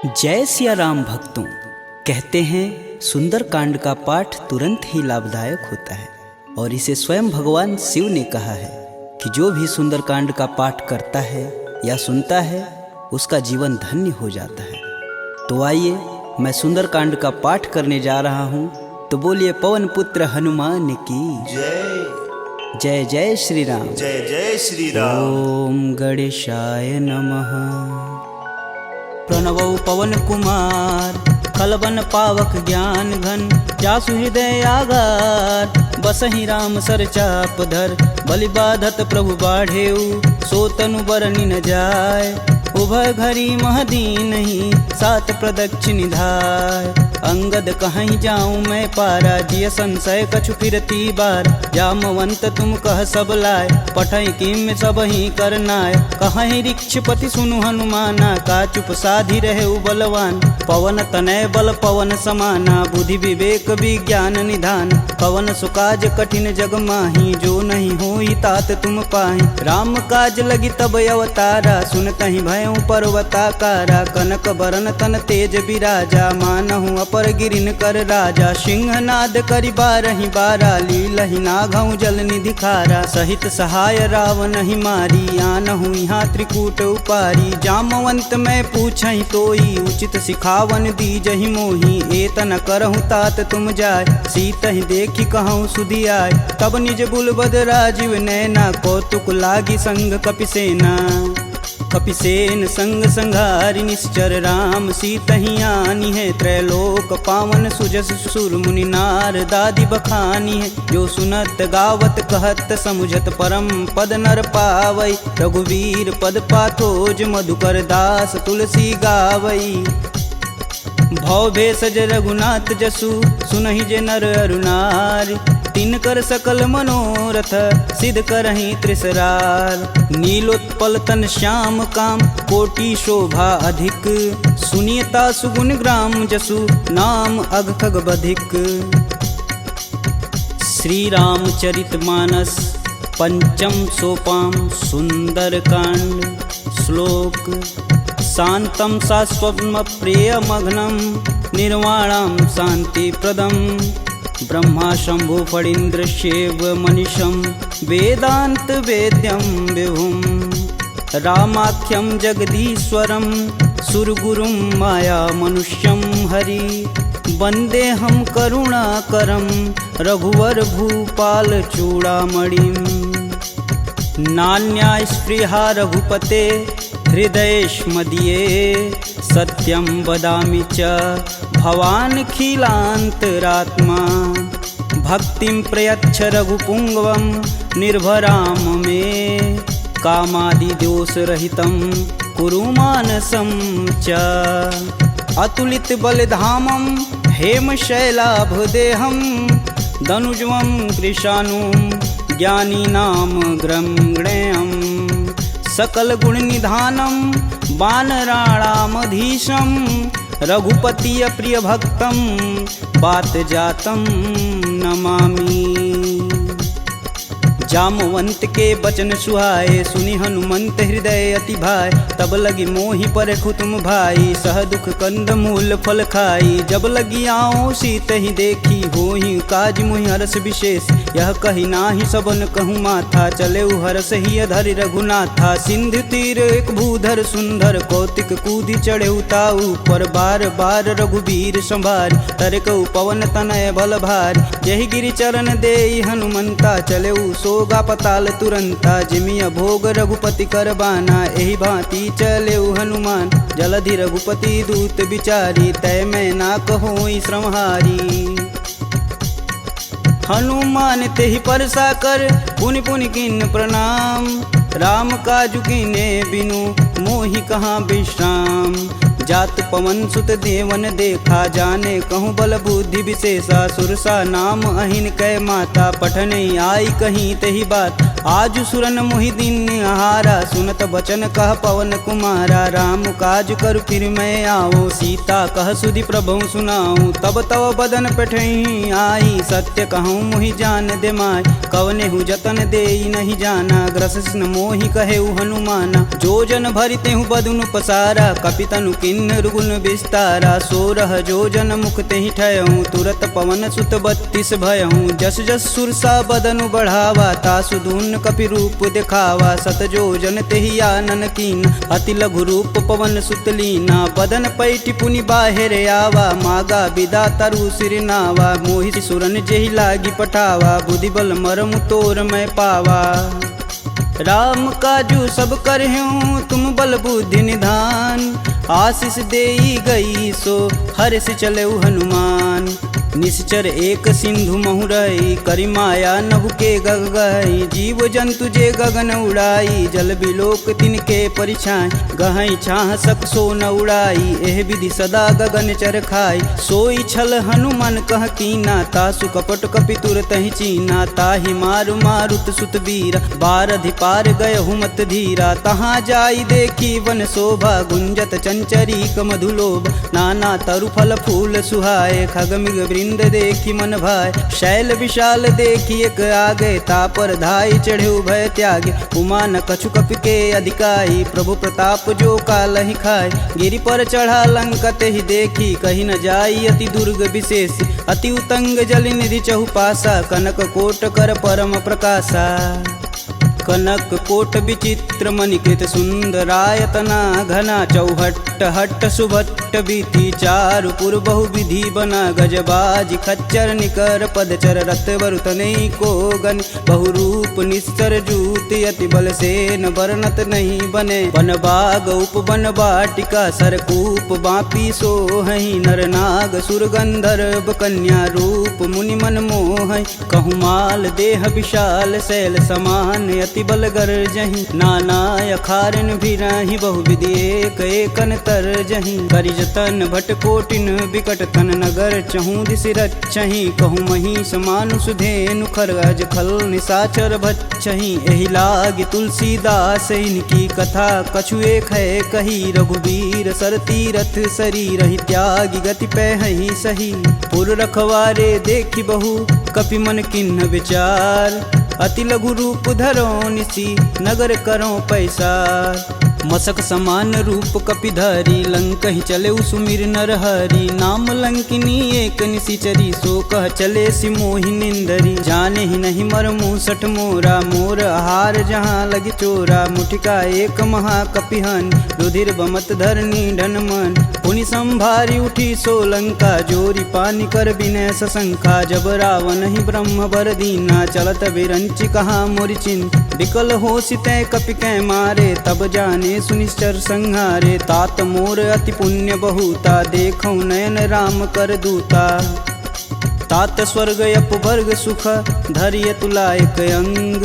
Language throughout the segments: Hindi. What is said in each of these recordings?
जय सिया राम भक्तों। कहते हैं सुंदर कांड का पाठ तुरंत ही लाभदायक होता है और इसे स्वयं भगवान शिव ने कहा है कि जो भी सुंदर कांड का पाठ करता है या सुनता है उसका जीवन धन्य हो जाता है। तो आइए मैं सुंदर कांड का पाठ करने जा रहा हूँ, तो बोलिए पवन पुत्र हनुमान की जय जय। जय श्री राम। जय जय श्री राम। ओम गणेशाय नमः। प्रणवौ पवन कुमार खलबन पावक ज्ञान घन, जासु हृदय आगार बसहि राम सर चाप धर। बलि बाधत प्रभु बाढ़ेऊ, सो तनु बरनि न जाय। उभय घरी महदीनहि, सात प्रदक्षिण धाय। अंगद कहीं जाऊं मैं पारा, जिय संशय कछु फिरती बार। जामवंत तुम कह सब लाय, पठई किम सब ही करनाय। कहीं ऋक्षपति सुनु हनुमाना, का चुप साधि रहे बलवान। पवन तनय बल पवन समाना, बुद्धि विवेक विज्ञान निधान। पवन सुकाज कठिन जग माही, जो नहीं होई तात तुम पाही। राम काज लगी तब अवतारा, सुनतहि भयउ पर्वताकारा। कनक बरन तन तेज बिराजा, मानहु अपर गिरिन कर राजा। सिंहनाद करि बारहि बारा, लीलहि नाघउ जल निधि खारा। सहित सहाय रावण ही मारी, आनहु यहाँ त्रिकूट उपारी। जामवंत मैं पूछहि तोई, उचित सिखावन दीजहि मोही। एतन करहु तात तुम जाय, सीतहि देखि कहूँ सुधियाय। तब निज बुलबद राजीव नैना, कौतुक लागी संग कपिसेना। कपिसेन संग संघारि निश्चर, राम सीतहि आनी है। त्रैलोक पावन सुजस सुर मुनि नार, दादि बखानी है। जो सुनत गावत कहत समुझत, परम पद नर पावई। रघुवीर पद पाथोज, मधुकर दास तुलसी गावई। भव भेषज रघुनाथ जसु, सुनहि जे नर अरु नारी। तिनकर सकल मनोरथ, सिद्ध करहि त्रिसरार। नीलोत्पल तन श्याम काम, कोटि शोभा अधिक। सुनियता सुगुण ग्राम जसु, नाम अघ खग बधिक। श्री रामचरित मानस पंचम सोपान सुंदर कांड। श्लोक शांतं शाश्वतं प्रियमघ्नं, निर्वाणं शांतिप्रदं। ब्रह्मा शंभु फणीन्द्रशैव मनीषं, वेदांत वेद्यं विभुं। रामाख्यं जगदीश्वरं, सुरगुरुं माया मनुष्यं हरि। वन्देऽहं करुणाकरं, रघुवर भूपाल चूड़ामणिं। नान्या स्पृहा रघुपते, हृदयेष्मदीये। सत्यं वदामि च भवान् खिलान्तरात्मा। भक्तिं प्रयच्छ रघुपुङ्गवं, निर्भरां मे। कामादिदोषरहितं कुरु मानसं च। अतुलित बलधामं हेमशैलाभदेहं, दनुजं कृशानुं ज्ञानिनां ग्रंगणेयम्। सकल गुण निधानं वानराणामधीशं, रघुपति प्रिय भक्तं बात जातं नमामि। जामवंत के बचन सुहाए, सुनि हनुमंत हृदय अति भाय। तब लगी मोहि परखु तुम भाई, सह दुख कंद मूल फल खाई। जब लगी आओ सीत ही देखी, होहि काज मुहि हरस विशेष। यह कही नाही सबन कहूँ माथा, चले हरस ही अधरि रघुनाथा। सिंधु तीर एक भूधर सुंदर, कौतिक कूदि चढ़े ताऊ पर। बार बार रघुवीर संभार, तरकऊ पवन तनय बल भार। यही गिरि चरण देई हनुमंता, चले सोगा पताल तुरंता। जिमिया भोग रघुपति कर बाना, एहि भांति चले हनुमान। जलधि रघुपति दूत बिचारी, तय मैं ना कहोई श्रमहारी। हनुमान तेहि परसा कर, पुनि पुनि किन प्रणाम। राम काजु कीने बिनु, मोहि कहाँ विश्राम। जात पवन सुत देवन देखा, जाने कहूँ बल बुद्धि विशेषा। सुरसा नाम अहिन कै माता, पठने आई कहीं तही बात। आज सुरन मोहि दिन आहारा, सुनत बचन कह पवन कुमारा। राम काज कर फिर मैं आओ, सीता कह सुधि प्रभु सुनाऊं। तब तव बदन पठही आई, सत्य कहूँ मोहि जान दे माय। कवने हु जतन देई नहीं जाना, ग्रसिन मोहि कहे हनुमाना। जो जन भरिते हूँ बदनु पसारा, कपितनु के किन्नर गुण विस्तारा 16 जोजन मुख तेहि ठयहूँ तुरत पवन सुत 32 भयहूँ जस जस सुरसा बदनु बढ़ावा तासु दून कपि रूप दिखावा 7 जोजन तेहि आनन कीन अति लघु रूप पवन सुत लीना बदन पैठि पुनि बाहिर आवा मागा विदा तरु सिर नावा मोहि सुरन जेहि लागी पठावा बुद्धि बल मरमु तोर मैं पावा राम काजू सब करहूँ तुम बल बुद्धि निधान आशीष देई गई सो हर्ष चले हनुमान निश्चर एक सिंधु महुरई करी माया नभ के गग गई जीव जंतु जे गगन उड़ाई जल बिलोक तिनके परिछाई गहई छाह सक सो न उड़ाई एह विधि सदा गगन चर खाई सोई छल हनुमान कह कीना तासु कपट कपि तुरत ही चीना ताहि मारु मारुत सुत वीर बारधि पार गय हुमत धीरा तहाँ जाई देखी वन शोभा गुंजत चंचरीक मधुलोभ नाना तरु फल फूल सुहाए खगमिग वृंद देखी मन भाई शैल विशाल देखी एक आगे तापर धाई चढ़े भय त्यागे उमा न कछु कपि के अधिकाई प्रभु प्रताप जो काल ही खाए गिरि पर चढ़ा लंकत ही देखी कहीं न जाई अति दुर्ग विशेष अति उतंग जल निधि चहुपासा कनक कोट कर परम प्रकाशा कनक कोट विचित्र मणिकृत सुंदरायतना घना चौहट्ट हट्ट सुभट्ट बीती चारु पुर बहु विधि बना गजबाज खच्चर निकर पदचर रत वरुतनई को गन बहुरूप निश्चर जूति अति बल सेन वर्णत नहीं बने वन बाग उप वन बाटिका सरकूप बापी सोहई नर नाग सुर गंधर्व कन्या रूप मुनि मन मोह कहु माल देह विशाल शैल समान अति बल गर्जहि नाना अखारन भिराहि बहुविधि एक एकन तरजहि करिजतन भट कोटिन विकट तन नगर चहु दिस रचहि कहु महिष मानुष धेनु खरगज खल निशाचर भच्छहि एहि लागी तुलसीदास इनकी कथा कछु एक है कही रघुवीर सर तीरथ शरीर ही त्यागी गति पैहि सही पुर रखवारे देखी बहु कपि मन किन्ह विचार अति लघु रूप धरो निसी नगर करो पैसा मसक समान रूप कपिधरी लंक ही चले सुमिर नर हरि नाम लंकिनी एक निशिचरी सो कह चले सिमोहि निंदरी जाने ही नहीं मर मूसठ मोरा मोर आहार जहाँ लगी चोरा मुठिका एक महाकपिहन रुधिर बमत धरनी ढन मन पुनि संभारी उठी सो लंका जोरी पानी कर विनय सशंका जब रावण ही ब्रह्म बर दीना चलत विरंचि कहा मोरिचिन विकल हो सितै कपि कै मारे तब जाने सुनिश्चर संहारे तात मोर अति पुण्य बहुता देखौ नयन राम कर दूता तात स्वर्ग अपवर्ग सुख धरिय तुला एक अंग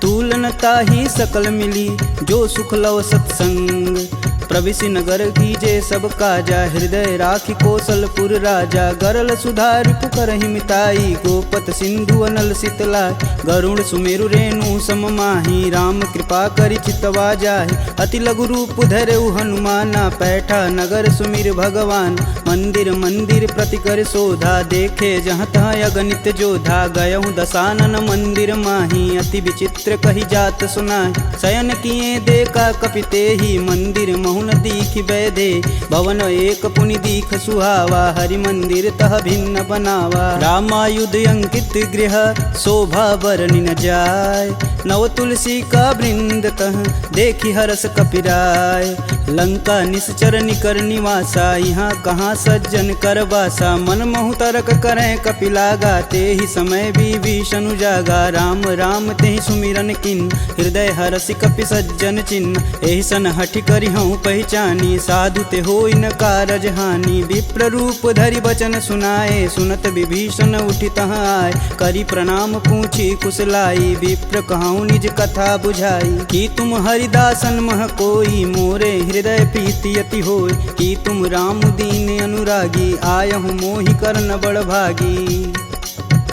तूलन ताही सकल मिली जो सुख लव सत्संग प्रविशि नगर कीजे सब काजा हृदय राखि कौशलपुर राजा गरल सुधारि पुकरहि मिताई गोपत सिंधु अनल शीतला गरुण सुमेरु रेणु सम माही राम कृपा करि चितवा जाहि अति लघु रूप धरऊ हनुमाना पैठा नगर सुमिर भगवान मंदिर मंदिर प्रति कर शोधा देखे जहाँ तहाँ अगणित जोधा गयहु दशानन मंदिर माही अति विचित्र कही जात सुनाई शयन किए देखा कपिते ही मंदिर महुन दीख बैदे भवन एक पुनि दीख सुहावा हरि मंदिर तह भिन्न बनावा रामायुध अंकित गृह शोभा बरनि न जाय नव तुलसी का वृंद तह देखी हरस कपिराय लंका निश्चर निकर निवासा यहाँ कहाँ सज्जन कर बासा मन महु तरक करें कपिलागा ते ही समय विभीषण जागा राम राम ते ही सुमिरन किन हृदय हरसि कपि सज्जन चिन्ह एहि सन हठि करि हूँ पहचानी साधु ते होई न कारज हानि विप्र रूप धरि बचन सुनाए सुनत विभीषण उठि तहाँ आए करि प्रणाम पूछी कुशलाई विप्र कहूँ निज कथा बुझाई कि तुम हरिदासन मह कोई मोरे हृदय प्रीति यति होय कि तुम राम दीन अनुरागी आयहु मोहि करन बड़ भागी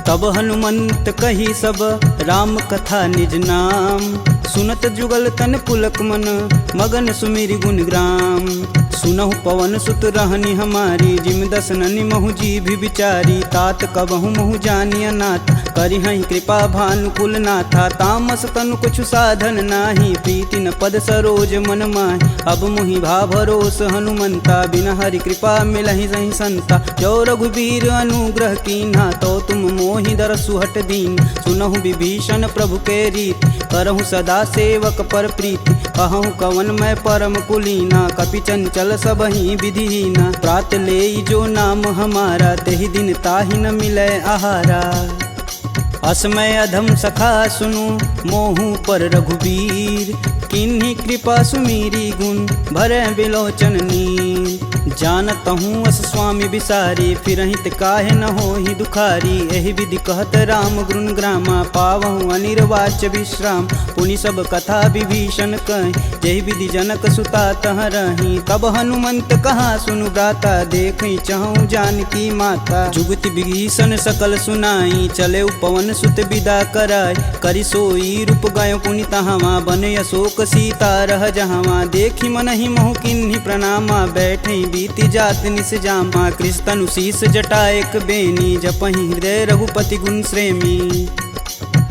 तब हनुमंत कही सब राम कथा निज नाम सुनत जुगल तन पुलक मन मगन सुमिर गुण ग्राम सुनहु पवन सुत रहनी हमारी, जिम दसननि महु जी भी विचारी। तात कबहु महु जानिय नाथ, करिहहि कृपा भानुकुल नाथा। तामस तनु कुछु साधन नाही, प्रीति न पद सरोज मन माहि। अब मुहि भा भरोस हनुमंता, बिन हरि कृपा मिलहि सहि संता। जो रघुबीर अनुग्रह कीन्हा, तो तुम मोहि दरसु हट दीन। सुनहु विभीषण प्रभु के रीत, करहु सदा सेवक पर प्रीति। कहूँ कवन मैं परम कुलीना, कपि चंचल सबहि विधिहीना। प्रात लेई जो नाम हमारा, तेहि दिन ताहि न मिलै आहारा। असमय अधम सखा सुनु, मोहु पर रघुबीर। किन्हीं कृपा सुमीरी गुण, भरै बिलोचन नीर। जानत हूँ अस स्वामी बिसारी, फिरहित काहे न होहि दुखारी। एहि विधि कहत राम गुण ग्रामा, पावहु अनिर्वाच्य विश्राम। पुनि सब कथा विभीषण कहि, जेहि विधि जनक सुता तह रही। तब हनुमंत कहा सुनु भ्राता, देखहि चहु जानकी माता। जुगति विभीषण सकल सुनाई, चले पवन सुत विदा कराई। करि सोई रूप गयो पुनि तहावा, बन अशोक सीता रह जहावा। देखि मनहि मोह किन्हीं प्रणामा, बैठे बीति जात निस जामा। कृष्ण शीस जटा एक बेनी, जपहि हृदय रघुपति गुण श्रेमी।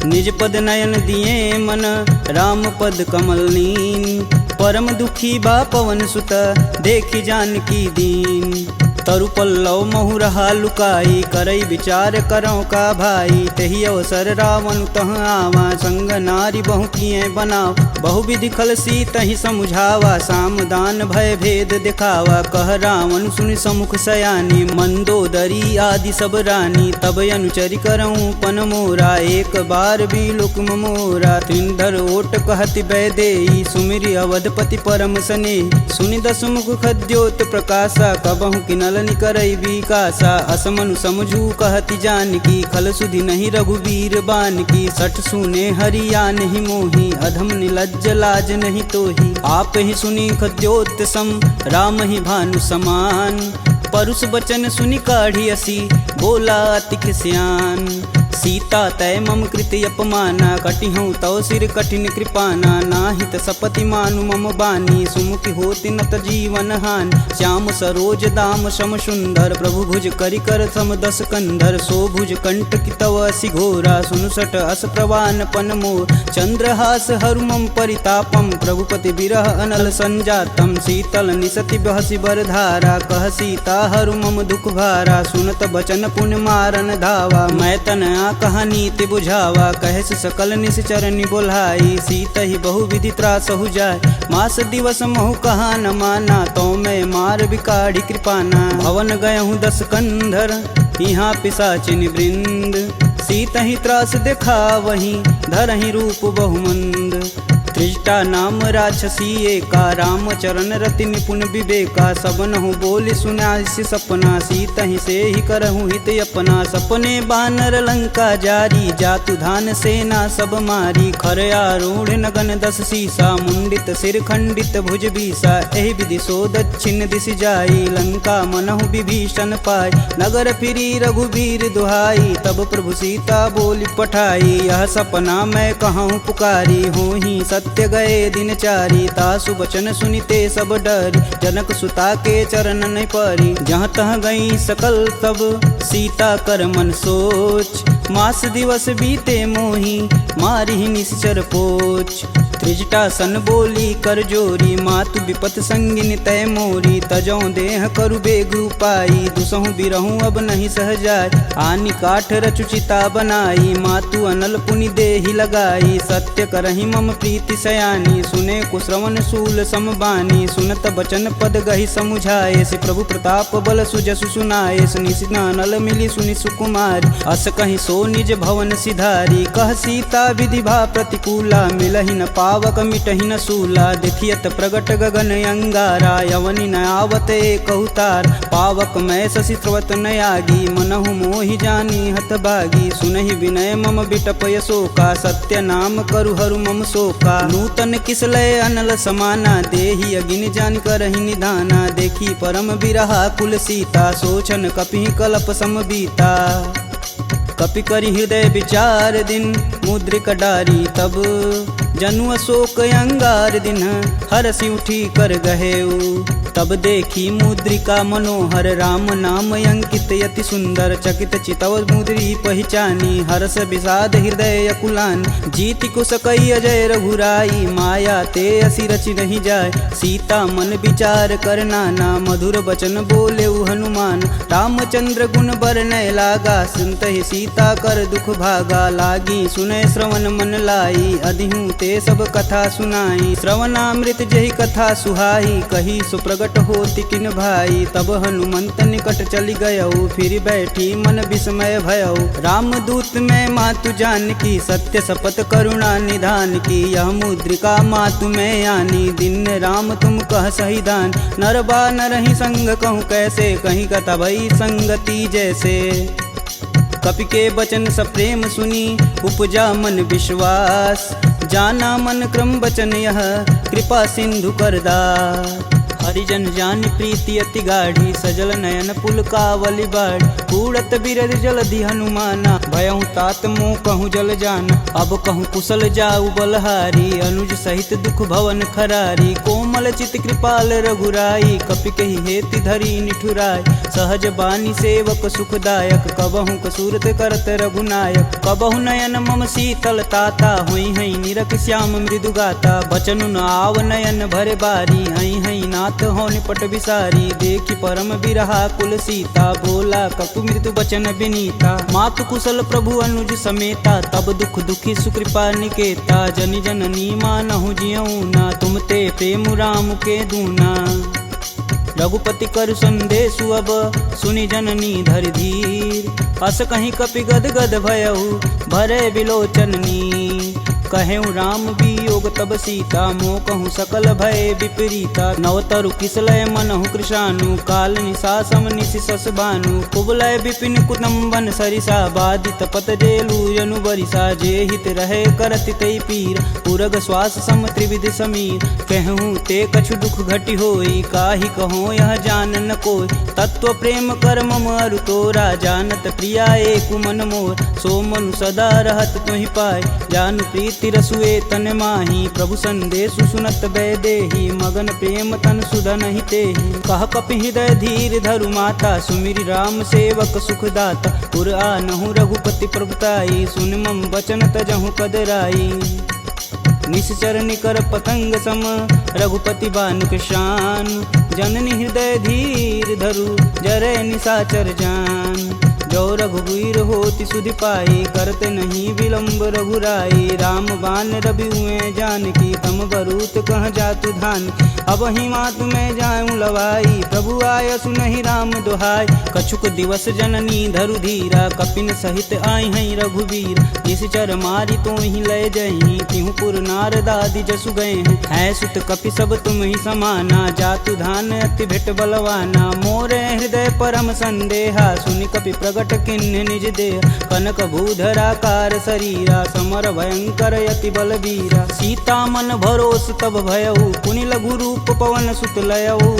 निज पद नयन दिए मन, राम पद कमल नीन। परम दुखी बा पवन सुत, देखि जानकी दीन। तरु पल्लव महु रहा लुकाई, करई विचार करौ का भाई। तेहि अवसर रावण तह आवा, संग नारी बहु किए बनाव। बहु विधि खल सीतहि समुझावा, साम दान भय भेद दिखावा। कह रावण सुनि समुख सयानी, मंदोदरी आदि सब रानी। तब अनुचरि करऊँ पन मोरा, एक बार भी लुक मोरा। त्रिंधर ओट कहति बैदेई, सुमिरि अवधपति परम स्नेही। सुनि दस मुख खद्योत प्रकाशा, कबहु किनल करई विकासा। असमनु समझू कहति जानकी, खल सुधि नहीं रघुबीर बान की। सठ सुने हरिया नहीं मोही, अधम निलज्ज लाज नहीं तोही। आप ही सुनी खद्योत सम, राम ही भानु समान। परुष बचन सुनि काढ़ी असी, बोला अति खिसियान। सीता तय मम कृति अपमाना, कटिहूँ तव सिर कठिन कृपाना। नाहित सपति मानु मम बानी, सुमुखि होति नत जीवन हानि। श्याम सरोज दाम सम सुंदर, प्रभु भुज करि कर सम दस कंधर। सो भुज कंठ की तव असि घोरा, सुनुसट अस प्रवान पन मोर। चंद्रहास हरु मम परितापम, प्रभुपति बिरह अनल संजातम। शीतल निसति बहसि बर धारा, कह सीता हरु मम दुख भारा। सुनत बचन पुण्य मारन धावा, मैं तन कहानी ते बुझावा। कहस सकल निश्चर बोलाई, सीत ही बहु विधि त्रास हो जाय। मास दिवस महु कहा न माना, तो मैं मार बिकाढ़ी कृपाना। भवन गयहूँ दस कंधर, यहाँ पिशाचिन वृंद। सीत ही त्रास देखा वहीं, धरहि रूप बहुमंद। त्रिजटा नाम राक्षसी एका, राम चरण रति निपुण विवेका। सबनहु बोली सुनासि सपना, सीत ही से ही करहु हित अपना। सपने बानर लंका जारी, जातु धान सेना सब मारी। खर आरूढ़ नगन दस सीसा, मुंडित सिर खंडित भुज बीसा। एहि विधि सो दक्षिण दिश जाई, लंका मनहु विभीषण पाई। नगर फिरी रघुबीर दुहाई, तब प्रभु सीता बोली पठाई। यह सपना मैं कहूँ पुकारी, हूँ ही सत्य गए दिन चारी। तासु बचन सुनिते सब डरी, जनक सुता के चरण नहीं परी। जहाँ तह गई सकल तब सीता कर मन सोच। मास दिवस बीते मोही, मारी निश्चर पोच। त्रिजटा सन बोली कर जोरी, मातु विपत संगिन तय मोरी। तजौ देह करु बेग उपाई, दुसहु बिरहूँ अब नहीं सह जाय। आनि काठ रचुचिता बनाई, मातु अनल पुनि देहि लगाई। सत्य करहि मम प्रीति सयानी, सुने कुश्रवण शूल समबानी। सुनत बचन पद गहि समुझाए, से प्रभु प्रताप बल सुजसु सुनाए। निशित अनल मिली सुनि सुकुमारी, अस कहि सो निज भवन सिधारी। कह सीता विधि भा प्रतिकूला, मिलहि न पावक मिटहि न सूला। देखियत प्रगट गगन अंगारा, यवनि न आवत एक अवतार। पावक मैं शशि स्रवत न आगी, मनहु मोहि जानी हतभागी। सुनहि विनय मम बिटपय शोका, सत्य नाम करु हरु मम शोका। नूतन किसलय अनल समाना, देहि अगिन जान करहि निधाना। देखी परम बिरहा कुल सीता, सोचन कपि कलप सम बीता। कपि करि हृदय विचार दिन, मुद्रिक डारी तब। जनु अशोक अंगार दिन, हरसि उठी कर गहेऊ। तब देखी मुद्रिका मनोहर राम नाम अंकित यति सुंदर चकित चितव मुद्री पहचानी हर्ष विषाद हृदय अकुलान जीति कुश कई अजय रघुराई माया ते असी रचि नहीं जाय सीता मन विचार कर नाना मधुर बचन बोले हनुमान रामचंद्र गुण बरनय लागा सुनत ही सीता कर दुख भागा लागी सुनय श्रवण मन लाई अधिहूँ ते सब कथा सुनाई श्रवणामृत जही कथा सुहाई कही सुप्रगट होति किन भाई तब हनुमंत निकट चली गयऊ फिर बैठी मन विस्मय भयऊ रामदूत में मातु जान की सत्य शपथ करुणा निधान की यह मुद्रिका मातु में आनी दिन राम तुम कह सही दान नरबा नरहि संग कहूँ कैसे कहीं कथा भई संगति जैसे कपि के बचन सप्रेम सुनी उपजा मन विश्वास जाना मन क्रम बचन यह कृपा सिंधु करदा हरिजन जानि प्रीति अति गाढ़ी सजल नयन पुलकावली बाढ़ उड़त बिरद जलधि हनुमाना भयहु तात मोह कहूँ जल जान अब कहूँ कुशल जाऊ बलहारी अनुज सहित दुख भवन खरारी कोमल चित कृपाल रघुराई कपि कही हेति धरी निठुराय सहज बानी सेवक सुखदायक कबहु कसूरत करत रघुनायक कबहु नयन मम शीतल ताता हुई हई निरख श्याम मृदु गाता बचनु न आव नयन भरे बारी हई हई नाथ हो निपट विसारी देखी परम बिरहा कुल सीता बोला कपु मृदु बचन विनीता मातु कुशल प्रभु अनुज समेता तब दुख दुखी सुकृपा निकेता जनि जननी मानहु जियऊ ना तुम ते प्रेम राम के दूना रघुपति कर संदेशु अब सुनि जननी धरि धीर अस कहीं कपि गद गद भयऊ भरे विलोचन नीर कहेऊ राम वियोग तब सीता मोह कहूँ सकल भय विपरीता नवतरु किसलय मनहु कृशानु काल निशा सम निशि सस भानु कुबलय विपिन कुतुम्बन सरिसा बाधित पत जेलु जनु बरिसा जे हित रहे करति तै पीर पुरग श्वास सम त्रिविध समीर कहूँ ते कछु दुख घटि होई काहि कहो यह जान न कोय तत्व प्रेम कर मम अरु तोरा जानत प्रिया एक मन मोर सो मनु सदा रहत तुहि पाय जानु प्रीति रसुए तन माही प्रभु संदेशु सुनत बैदेही मगन प्रेम तन सुधन ही तेहि कह कपि हृदय धीर धरु माता सुमिरि राम सेवक सुखदाता पुर आनहु रघुपति प्रभुताई सुन मम बचन तजहु कदराई निश्चर निकर पतंग सम रघुपति बानुक शान जननी हृदय धीर धरु जरे निशाचर जान जो रघुवीर होति सुधि पाई करते नहीं विलंब रघुराई राम बान रवि हुए जानकी तम बरूत कह जातु धान अब ही मातु में जाऊं लवाई प्रभु आय सुनहि राम दुहाई कछुक दिवस जननी धरु धीरा कपिन सहित आई हैं रघुवीर निश्चर मारी तो ही लय जही तिहु पुर नारदादि जसु गए हैं सुत कपि सब तुम ही समाना जातु धान अति भेट बलवाना मोरे हृदय परम संदेहा सुनि कपि प्रगट किन्ह निज देह कनक भूधराकार शरीरा समर भयंकर यति बलबीरा सीता मन भरोस तब भयऊ पुनि लघु रूप पवन सुत लयऊ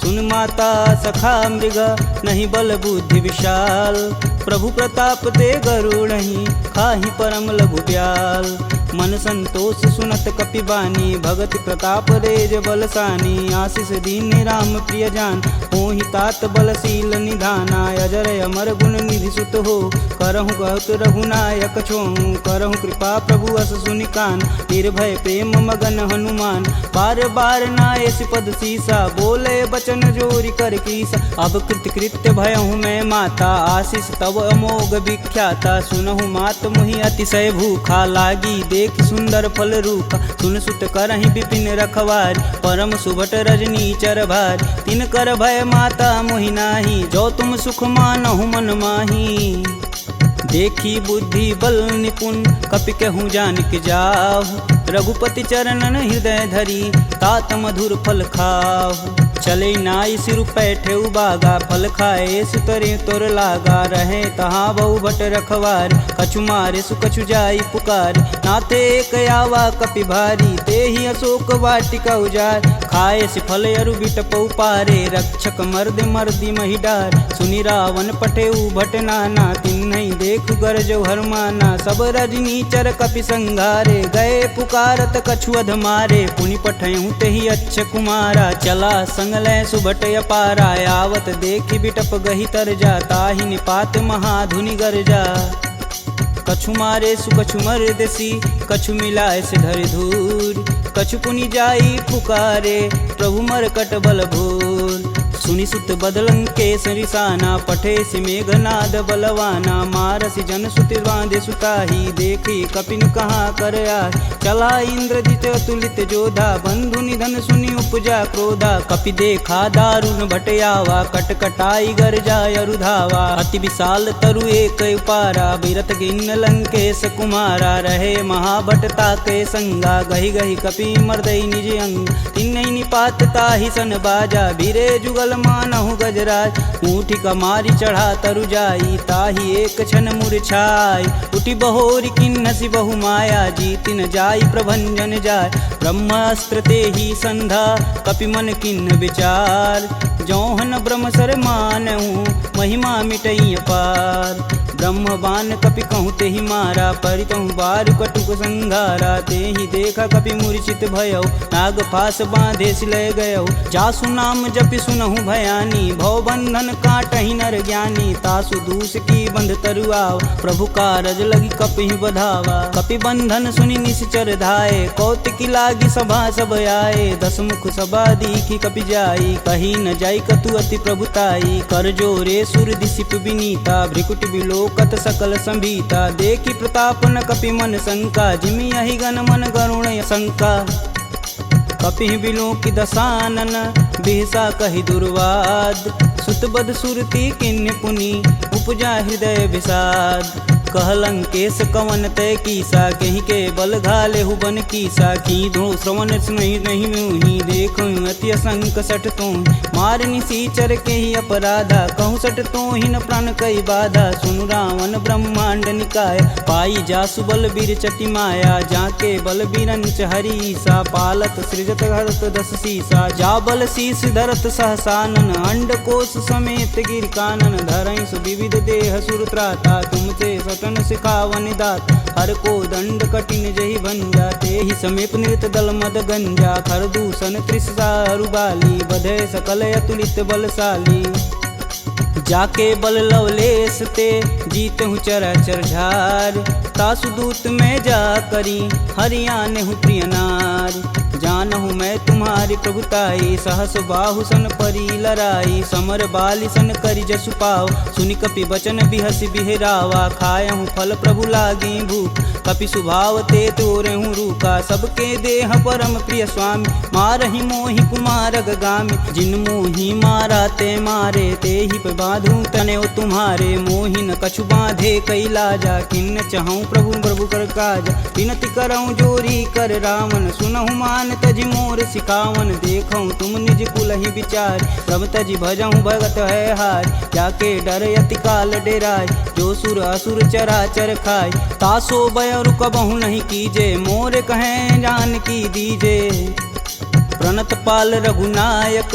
सुन माता सखा मृग नहीं बल बुद्धि विशाल प्रभु प्रताप ते गरुड़हि खाहि परम लघु ब्याल मन संतोष सुनत कपि बानी भगति प्रताप रेज बलसानी आशीष दीन राम प्रिय जान मोहि तात बलशील निधाना अजर अमर गुण निधि सुत हो करहु कहत रघुनायक छोहु करहु कृपा प्रभु अस सुनिकान निर्भय प्रेम मगन हनुमान बार बार नायस पद सीसा बोले बचन जोरी कर कीसा अब कृत्य भयहु मैं माता आशीष तब अमोघ विख्याता सुनहु मात मुहि अतिशय भूखा लागी देख सुंदर फल रूखा सुन सुत करहि विपिन रखवार परम सुभट रजनी चर भार तिन कर भय माता मोहि नाही जो तुम सुख मानहु मन माही देखी बुद्धि बल निपुण कपि कहूँ जानिक जाहु रघुपति चरणन हृदय धरी तात मधुर फल खाहु चले नाई सिर पैठे बागा फल खाए सुतरे तोर लागा रहे तहाँ बहु भट रखवार कछु मारे सुकछु जाई पुकार नाथे एक आवा कपि भारी ते ही अशोक वाटिका उजार खाए सिफल अरु बिटपौ पारे, रक्षक मर्द मर्दी महिडार। सुनि रावण पटेऊ भट नाना, तिन्हि देखु गरजौ हरमाना। सब रजनीचर कपि संघारे, गए पुकारत कछु अध मारे। पुनि पठयहु तेहि अच्छ कुमारा, चला संग लै सुभट अपारा। आवत देखि बिटप गहि तरजा, ताहि निपात महाधुनि गरजा। कछु मारे सु कछु मर्दसी, कछु मिलाए से धरि धूर। कछु पुनि जाई पुकारे, प्रभु मरकट बल भूर। सुनि सुत बदलंकेश रिसाना, पठे सि मेघनाद बलवाना। मारसि जन सुति बांधे सुताही, देखी कपिन कहाँ कर आए। चला इंद्रजित अतुलित जोधा, बंधु निधन सुनि उपजा क्रोधा। कपि देखा दारुण भटयावा, कटकटाई गरजा अरुधावा। अति विशाल तरु एक उपारा, बिरत गिन्न लंकेश कुमारा। रहे महाभटता के संगा, गहि गहि कपि मर्दई निज अंग। तिन्हि निपात ताहि सन बाजा, भीरे जुगल मानहु गजराज। ऊँठी कमारी चढ़ा तरु जाई, ताहि एक क्षण मूर्छाई। उठि बहोरी किन्नसी बहु माया, जीति न जाई प्रभंजन जाय। ब्रह्मास्त्र तेहि संधा, कपि मन किन्न विचार। जौहन ब्रह्म सर मानहु, महिमा मिटई अपार। ब्रह्म बान कपि कहूँ तेहि मारा, परितहु बार कटुक संघारा। तेहि देखा कपि मूर्छित भयौ, नाग फास बांधे सिलय गयौ। जासु नाम जपि सुनहु भयानी, भव बंधन काटहि नर ज्ञानी। तासु दूस की बंध तरुआव, प्रभु कारज लगी कपि बधावा। कपि बंधन सुनि निश्चर धाये, कौतिकी लागी सभा सब आए। दस मुख सभा दीखी कपि जाई, कही न जाई कतु अति प्रभुताई। कर जोरे सुर दिसिप विनीता, भ्रिकुट बिलोकत सकल संभीता। देखी प्रताप न कपि मन शंका, जिमि यही गण मन गरुण शंका। कपि बिलो की दसानन, बिहसा कहि दुर्वाद। सुतबद सुरती किन्य पुनि, उपजा हृदय विषाद। कहलंकेश कवन तय कीसा, कहीं के बल घाले हुबन कीसा। की धो श्रवण नहीं नहीं मुहि, देखो अति असंक सठ तो। मार निसीचर के ही अपराधा, कहूँ सठ तो ही न प्राण कई बाधा। सुनु रावण ब्रह्मांड निकाय, पाई जासु बल बीर चटी माया। जाके बल बीरंच हरीसा, पालत सृजत हरत दस सीसा। जा बल शीस धरत सहसानन, अंड कोश समेत गिर कानन। धरई सुविविध देह सुर त्राता, तुमसे सटन सिखावन दात। हर को दंड कठिन जही भंजा, तेहि समीप नृत दल मद गंजा। खर दूषण त्रिसारु बाली, बधे सकल अतुलित बलशाली। जाके बल लवलेश ते, जीतहु चराचर झार। तासु दूत में जा करी, हरियाने हूँ प्रिय नार। जानहु मैं तुम्हारी प्रभुताई, सहस बाहु सन परी लराई। समर बाली सन करि जसु पाव, सुनि कपि बचन बिहसि बिहरावा। खायहु फल प्रभु लागी भूख, कपि सुभाव ते तोरहु रूखा। सबके देह परम प्रिय स्वामी, मारहि मोहि कुमार गामी। जिन मोहि मारा ते मारे, तेहि पे बांधु तने तुम्हारे। मोहि न कछु बांधे कैलाजा, किन्न चहु प्रभु प्रभु कर काज। विनति करऊँ जोरी कर रावण, सुनहु मान तजि मोर सिखावन। देखऊँ तुम निज कुलहि विचार, प्रभ तजि भजहु भगत है हार। जाके डर यति काल डेराय, जो सुर असुर चराचर खाय। तासो बयरु कबहु नहीं कीजे, मोर कहें जान की दीजे। प्रणत पाल रघुनायक,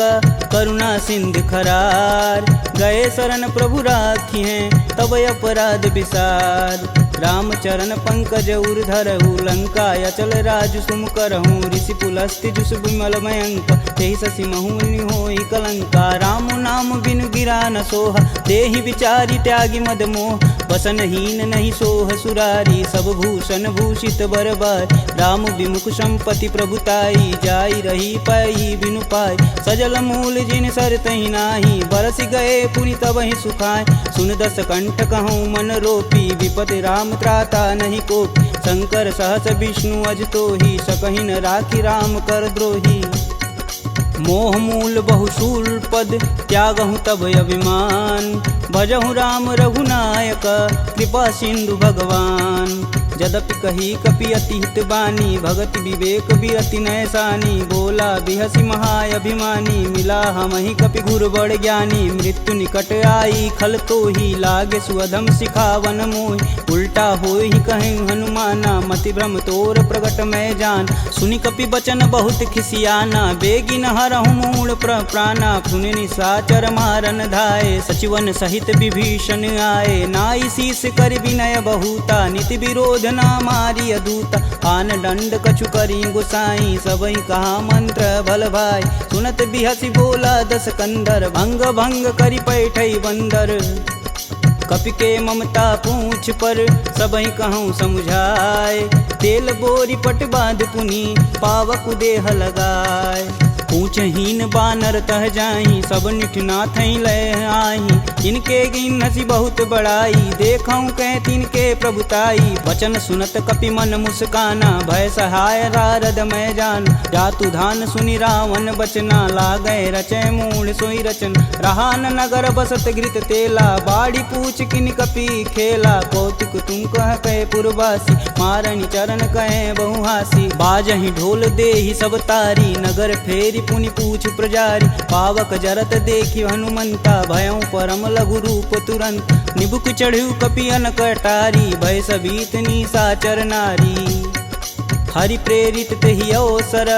करुणा सिंधु खरार। गए शरण प्रभु राखी हैं, तब अपराध विसार। राम चरण पंकज उर धरहु, लंका अचल राजु सुम करहूँ। ऋषि पुलस्ति जुस विमल मयंक, तेहि शशि महुनि होई कलंका। राम नाम बिनु गिरा न सोहा, देहि विचारी त्यागी मद मोह। बसनहीन नहीं सोह सुरारी, सब भूषण भूषित बरबार। राम विमुख संपत्ति प्रभुताई, जाई रही पाई बिनु पाई। सजल मूल जिन सर तहि नाही, बरस गए पुनि तबहि सुखाय। सुन दस कंठ कहूँ मन रोपी, विपति राम त्राता नहीं कोपी। शंकर सहस विष्णु अज तोहि, सकहि न राखी राम कर द्रोही। मोह मूल बहुशूल पद, त्यागहु तब अभिमान। भजहु राम रघुनायक, कृपा सिंधु भगवान। यद्यपि कही कपि अति हित बानी, भगति विवेक बिरति नैसानी। बोला बिहसी महाअभिमानी, मिला हमहि कपि गुर बड़ ज्ञानी। मृत्यु निकट आई खल तो ही, लागे सुअधम सिखावन मोहि। उल्टा होई कहीं हनुमाना, मति भ्रम तोर प्रगट मैं जान। सुनि कपि बचन बहुत खिसियाना, बेगिन हरहु मूल प्राणा। पुनि निशाचर मारन धाये, सचिवन सहित विभीषण आए। नाई शीस कर विनय बहुता, नीति विरोध ना मारी अदूता। आन दंड कछु करी गुसाई, सबई कहा मंत्र भल भाई। सुनत बिहसी बोला दस कंदर, भंग भंग करि पैठई बंदर। कपि के ममता पूछ पर, सबई कहूँ समझाए। तेल बोरी पट बांध पुनी, पावक देह लगाए। पूछहीन बानर तह जाही, सब निठना थई लय आही। इनके गिन हसी बहुत बड़ाई, देखऊं कह तिनके प्रभुताई। वचन सुनत कपि मन मुस्काना, भय सहाय रारद मैं जान। जातु धान सुनि रावण बचना, लागय रचय मूढ़ सोई रचन। रहान नगर बसत घृत तेला, बाड़ी पूछ किन कपि खेला। कौतुक तुम कह कहे पुरवासी, मारणी चरण कहे बहुहासी। बाजहि ढोल देहि सब तारी, नगर फेरी पुनि पूछ प्रजारी। पावक जरत देखि हनुमंता, भयं परम लघु रूप तुरंत। निबुक चढ़ू कपियन कटारी, भय सबीत निशाचर नारी। हरि प्रेरित तेहि अवसर,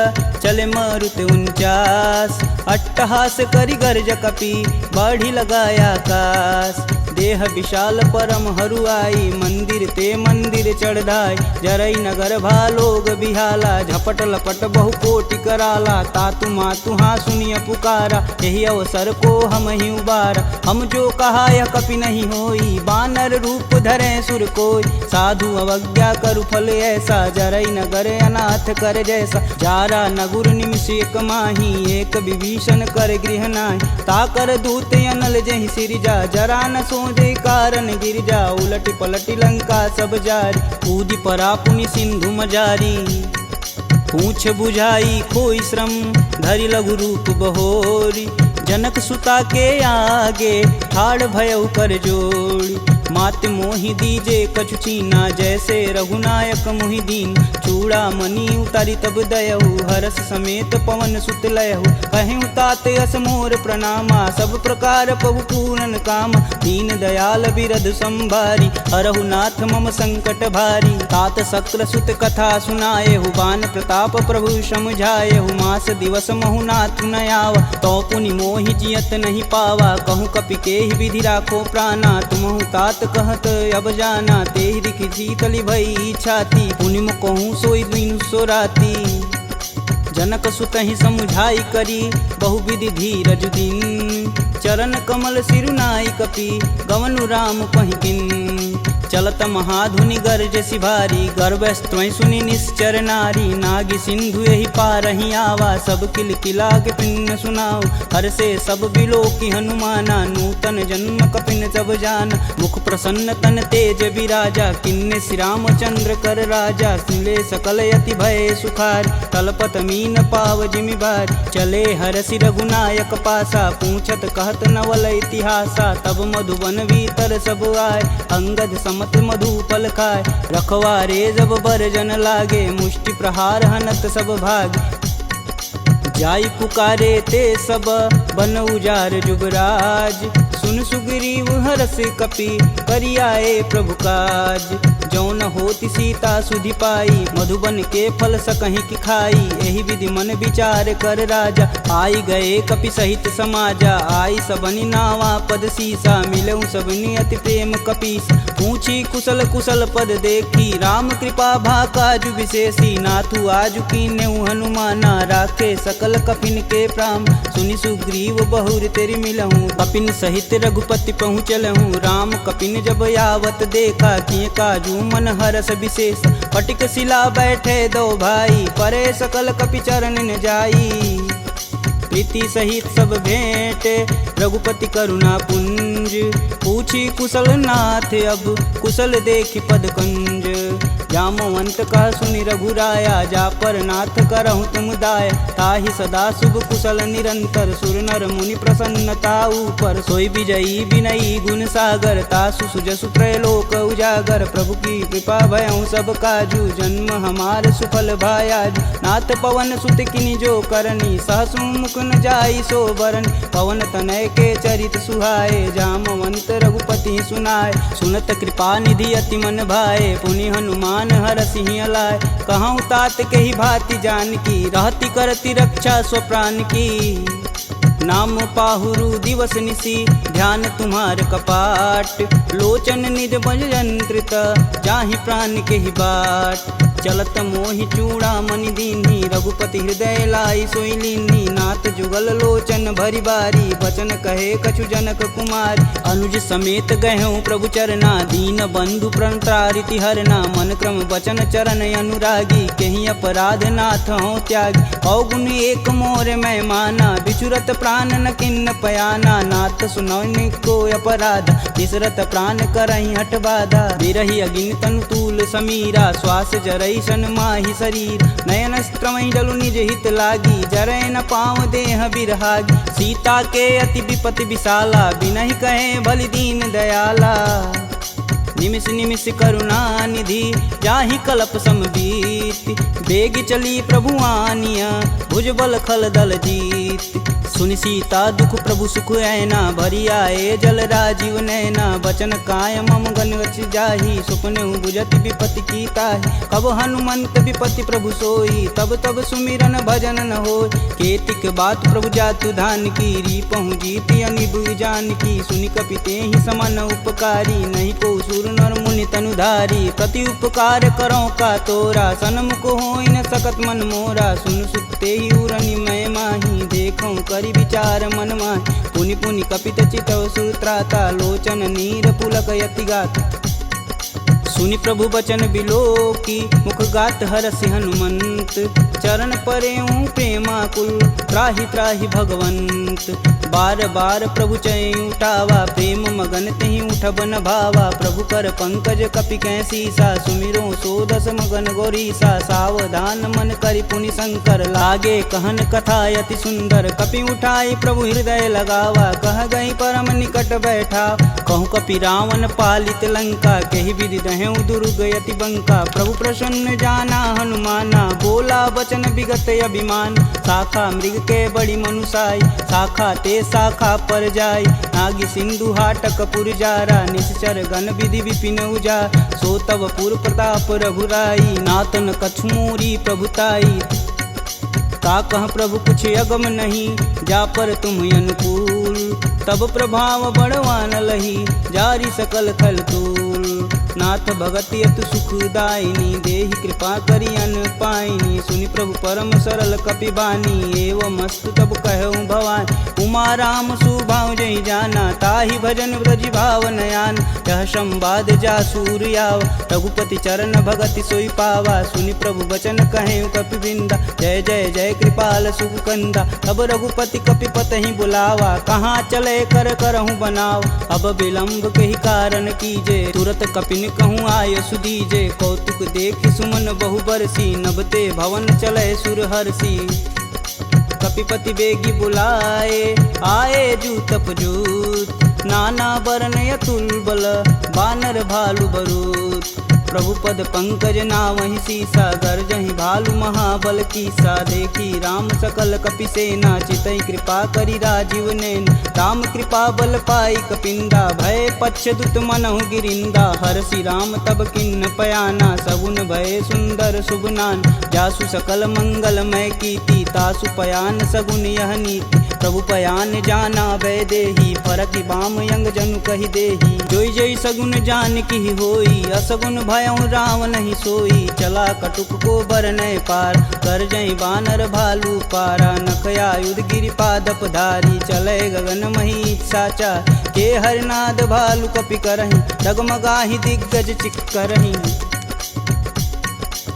चले मारुत 49। अट्टहास करि गर्ज कपि, बाढ़ी लगाया आकाश। देह विशाल परम हरुआई, मंदिर ते मंदिर चढ़ाई। जरई नगर भालोग बिहाला, झपट लपट बहु कोटि कराला। तातु मातु हाँ सुनिय पुकारा, यही अवसर को हम ही उबारा। हम जो कहा यह कपि नहीं होई, बानर रूप धरे सुर कोई। साधु अवज्ञा करु फल ऐसा, जरई नगर अनाथ कर जैसा। जारा नगुर निमिष एक माही, एक विभीषण कर गृह नाहि। ताकर दूत अनल जहि सिरजा, जरा न सोजे कारण गिरजा। उलटि पलटि लंका सब जारी, कूदि परा पुनि सिंधु मजारी। पूछ बुझाई खोई श्रम, धरि लघु रूप बहोरी। जनक सुता के आगे, ठाड़ भयउ कर जोड़ी। मात मोहि दीजे कछु चीना, जैसे रघुनायक मोहि दीन। चूड़ा मणि उतारी तब दयहु, हरस समेत पवन सुत लयहु। कहें तात यस मोर प्रणामा, सब प्रकार प्रभु पूरन काम। दीन दयाल बिरध संभारी, हरहु नाथ मम संकट भारी। तात शक्र सुत कथा सुनाएहु, बान प्रताप प्रभु समझाएहु। मास दिवस महु नाथ न आवा, तो पुनि मोहि जियत नहीं पावा। कहूँ कपि के ही विधि राखो प्राणा, तुमहु तात कहत अब जाना। तेहि दिखि शीतली भई छाती, पुनि कहूँ सोई दिन सो राती। जनक सुतहि समुझाई करी, बहुविधि धीरज दिन। चरण कमल सिरुनाई कपि, गवनु राम कहि किन। चलत महाधुनि गर्ज सिभारी, गर्भस्त्वं सुनि निश्चर नारी। नागी सिंधु यही पारहि आवा, सब किल किलाग पिन्न सुनाओ। हर से सब बिलोकि हनुमाना, नूतन जन्म कपिन सब जान। मुख प्रसन्न तन तेज विराजा, किन्ने श्री रामचंद्र कर राजा। सिले सकल यति भय सुखार, तलपत मीन पाव जिमि भार। चले हरसि रघुनायक पासा, पूछत कहत नवल इतिहासा। तब मधुबन भीतर सब आए, अंगद मत मधुपल खाए। रखवारे जब बरजन लागे, मुष्टि प्रहार हनत सब भाग। जाई पुकारे ते सब, बन उजार जुबराज। सुन सुग्रीव हरस कपि, करियाए प्रभु काज। जौन होति सीता सुधि पाई, मधुबन के फल सकहि की खाई। एहि विधि मन विचार कर राजा, आई गए कपि सहित समाजा। आई सबनि नावा पद सीसा, मिलऊं सबनि अति प्रेम कपीस। पूछी कुशल कुशल पद देखी, राम कृपा भाकाजु विशेषी। नाथु आजु कीन्यउ हनुमाना, राखे सकल कपिन के प्राम। सुनि सुग्रीव बहुर तेरि मिलहूँ, कपिन सहित रघुपति पहुँचलहूँ। राम कपिन जब यावत देखा, किए काजू मन हरस विशेष। फटिक शिला बैठे दो भाई, परे सकल कपि चरण न जाई। प्रीति सहित सब भेंट, रघुपति करुणा पुंज। पूछी कुशल नाथ अब, कुशल देखि पद कंज। जामवंत कह सुनि रघुराया, जा पर नाथ करहु तुम दाया। ताहि सदा शुभ कुशल निरंतर, सुर नर मुनि प्रसन्नता ऊपर। सोई विजयी विनयी गुण सागर, तासु सुजसु त्रैलोक उजागर। प्रभु की कृपा भयउ सब काजू, जन्म हमार सुफल भायाज। नाथ पवन सुत किनि जो करनी, सहसु मुख न जाई सो बरन। पवन तनय के चरित सुहाए, जामवंत रघुपति सुनाए। सुनत कृपा निधि अति मन भाए, पुनि हनुमान हर सिंह लाए। कहूँ तात के ही भांति जानकी, रहती करती रक्षा स्वप्राण की। नाम पाहुरु दिवस निसी, ध्यान तुम्हार कपाट। लोचन निज बज यंत्रित, जाहि प्राण के ही बाट। चलत मोहि चूड़ा मणि दीन्ही, रघुपति हृदय लाई सोई लीन्ही। नाथ जुगल लोचन भरी बारी, बचन कहे कछु जनक कुमार। अनुज समेत गहूँ प्रभु चरना, दीन बंधु प्रणतारिति हरना। मन क्रम बचन चरण अनुरागी, केहि अपराध नाथ हों त्यागी। अवगुण एक मोर मैं माना, बिचुरत प्राण न किन्न पयाना। नाथ सुनौनि को अपराध, बिसरत प्राण करहि हठ बाधा। बिरहि अगिन तनु तूल समीरा, श्वास जरई सन माहि शरीर। नयन स्त्रमहि जलु निज हित लागी, जरै न पाँव देह बिरहागी। सीता के अति विपति विशाला, बिनहि कहे बलि दीन दयाला। निमिष निमिष करुणा निधि, जाहि कल्प समबीत। बेग चली प्रभु आनिया, भुजबल खल दल जीत। सुनि सीता दुख प्रभु सुख ऐना, भरी आए जल राजीव नैना। बचन काय मम गन रच जाहि, सुपने बुझत विपति की ताहि। कब हनुमंत विपति प्रभु सोई, तब तब सुमिरन भजन न होय। केतिक बात प्रभु जातु धान की, रीपहु जीति अनिबु जानकी। सुनि कपि तेहि समान उपकारी, नहीं को सुर नर मुनि तनुधारी। प्रति उपकार करो का तोरा, सन्मुख होई न सकत मन मोरा। सुन सुख तेहि उरनि मैं माही, देखऊँ करि विचार मन माहि। पुनि पुनि कपित चितव सुत्राता, लोचन नीर पुलक यति गात। सुनि प्रभु बचन बिलोकी, मुख गात हरसि हनुमंत। चरण परेऊँ प्रेमाकुल, त्राहि त्राहि भगवंत। बार बार प्रभु चै उठावा, प्रेम मगन तेहि उठब न भावा। प्रभु कर पंकज कपि कै सीसा, सुमिरो सो दस मगन गौरीसा। सावधान मन करि पुनि शंकर, लागे कहन कथा अति सुंदर। कपि उठाई प्रभु हृदय लगावा, कह गई परम निकट बैठा। कहूँ कपि रावण पालित लंका, केहि विधि दहेउ दुर्ग यति बंका। प्रभु प्रसन्न जाना हनुमाना, बोला बचन विगत अभिमान। शाखा मृग के बड़ी मनुसाई, शाखा ते शाखा पर जाई। नागी सिंधु हाटक पुर जारा, निश्चर गण विधि विपिन उजार। सो तब पुर प्रताप रघुराई, नातन कछु मोरी प्रभुताई। का कह प्रभु कुछ अगम नहीं, जा पर तुम अनुकूल। तब प्रभाव बड़वान लही, जारी सकल खल तूल। नाथ भगति अतु सुखदायिनी, देहि कृपा करि अन पाइनी। सुनि प्रभु परम सरल कपि बानी, एवं मस्तु तब कहऊँ भवानी। उमा राम सुभाव जहि जाना, ताहि भजन ब्रज भाव नयान। यह संवाद जा सूर आवा, रघुपति चरण भगति सोई पावा। सुनि प्रभु बचन कहें कपि बिंदा, जय जय जय कृपाल सुख कंदा। तब रघुपति कपि पतहि बुलावा, कहाँ चले कर करहूँ बनाव। अब विलंब के ही कारण कीजे, तुरत कपिन कहूँ आय सुदीजे। कौतुक देखि सुमन बहु बरसी, नभते भवन चले सुर हरसी। कपिपति बेगी बुलाए, आए जूतप जूत। नाना बरन अतुल बल, बानर भालु बरूत। प्रभु पद पंकज नावहि सीसा, गर्जहि भालु महाबल कीसा। देखी राम सकल कपि सेना, चितई कृपा करि राजीव नैन। राम कृपा बल पाई कपिंदा, भय पच्छ दुत मनहु गिरिंदा। हरसि राम तब किन्न पयाना, सगुन भय सुंदर शुभ नान। जासु सकल मंगलमय कीर्ति, तासु पयान सगुन यह नीति। प्रभु पयान जाना भय देही, फरकि बाम यंग जनु कहि देही। जोई जोई सगुन जान की होई, असगुन भयउ रावण ही सोई। चला कटुक को बरनय पार, कर जय बानर भालू पारा। नखया युध गिरिपादप धारी, चले गगन मही साचा। के हरनाद भालू कपि करहि, डगमगाहि दिग्गज चिक करहि।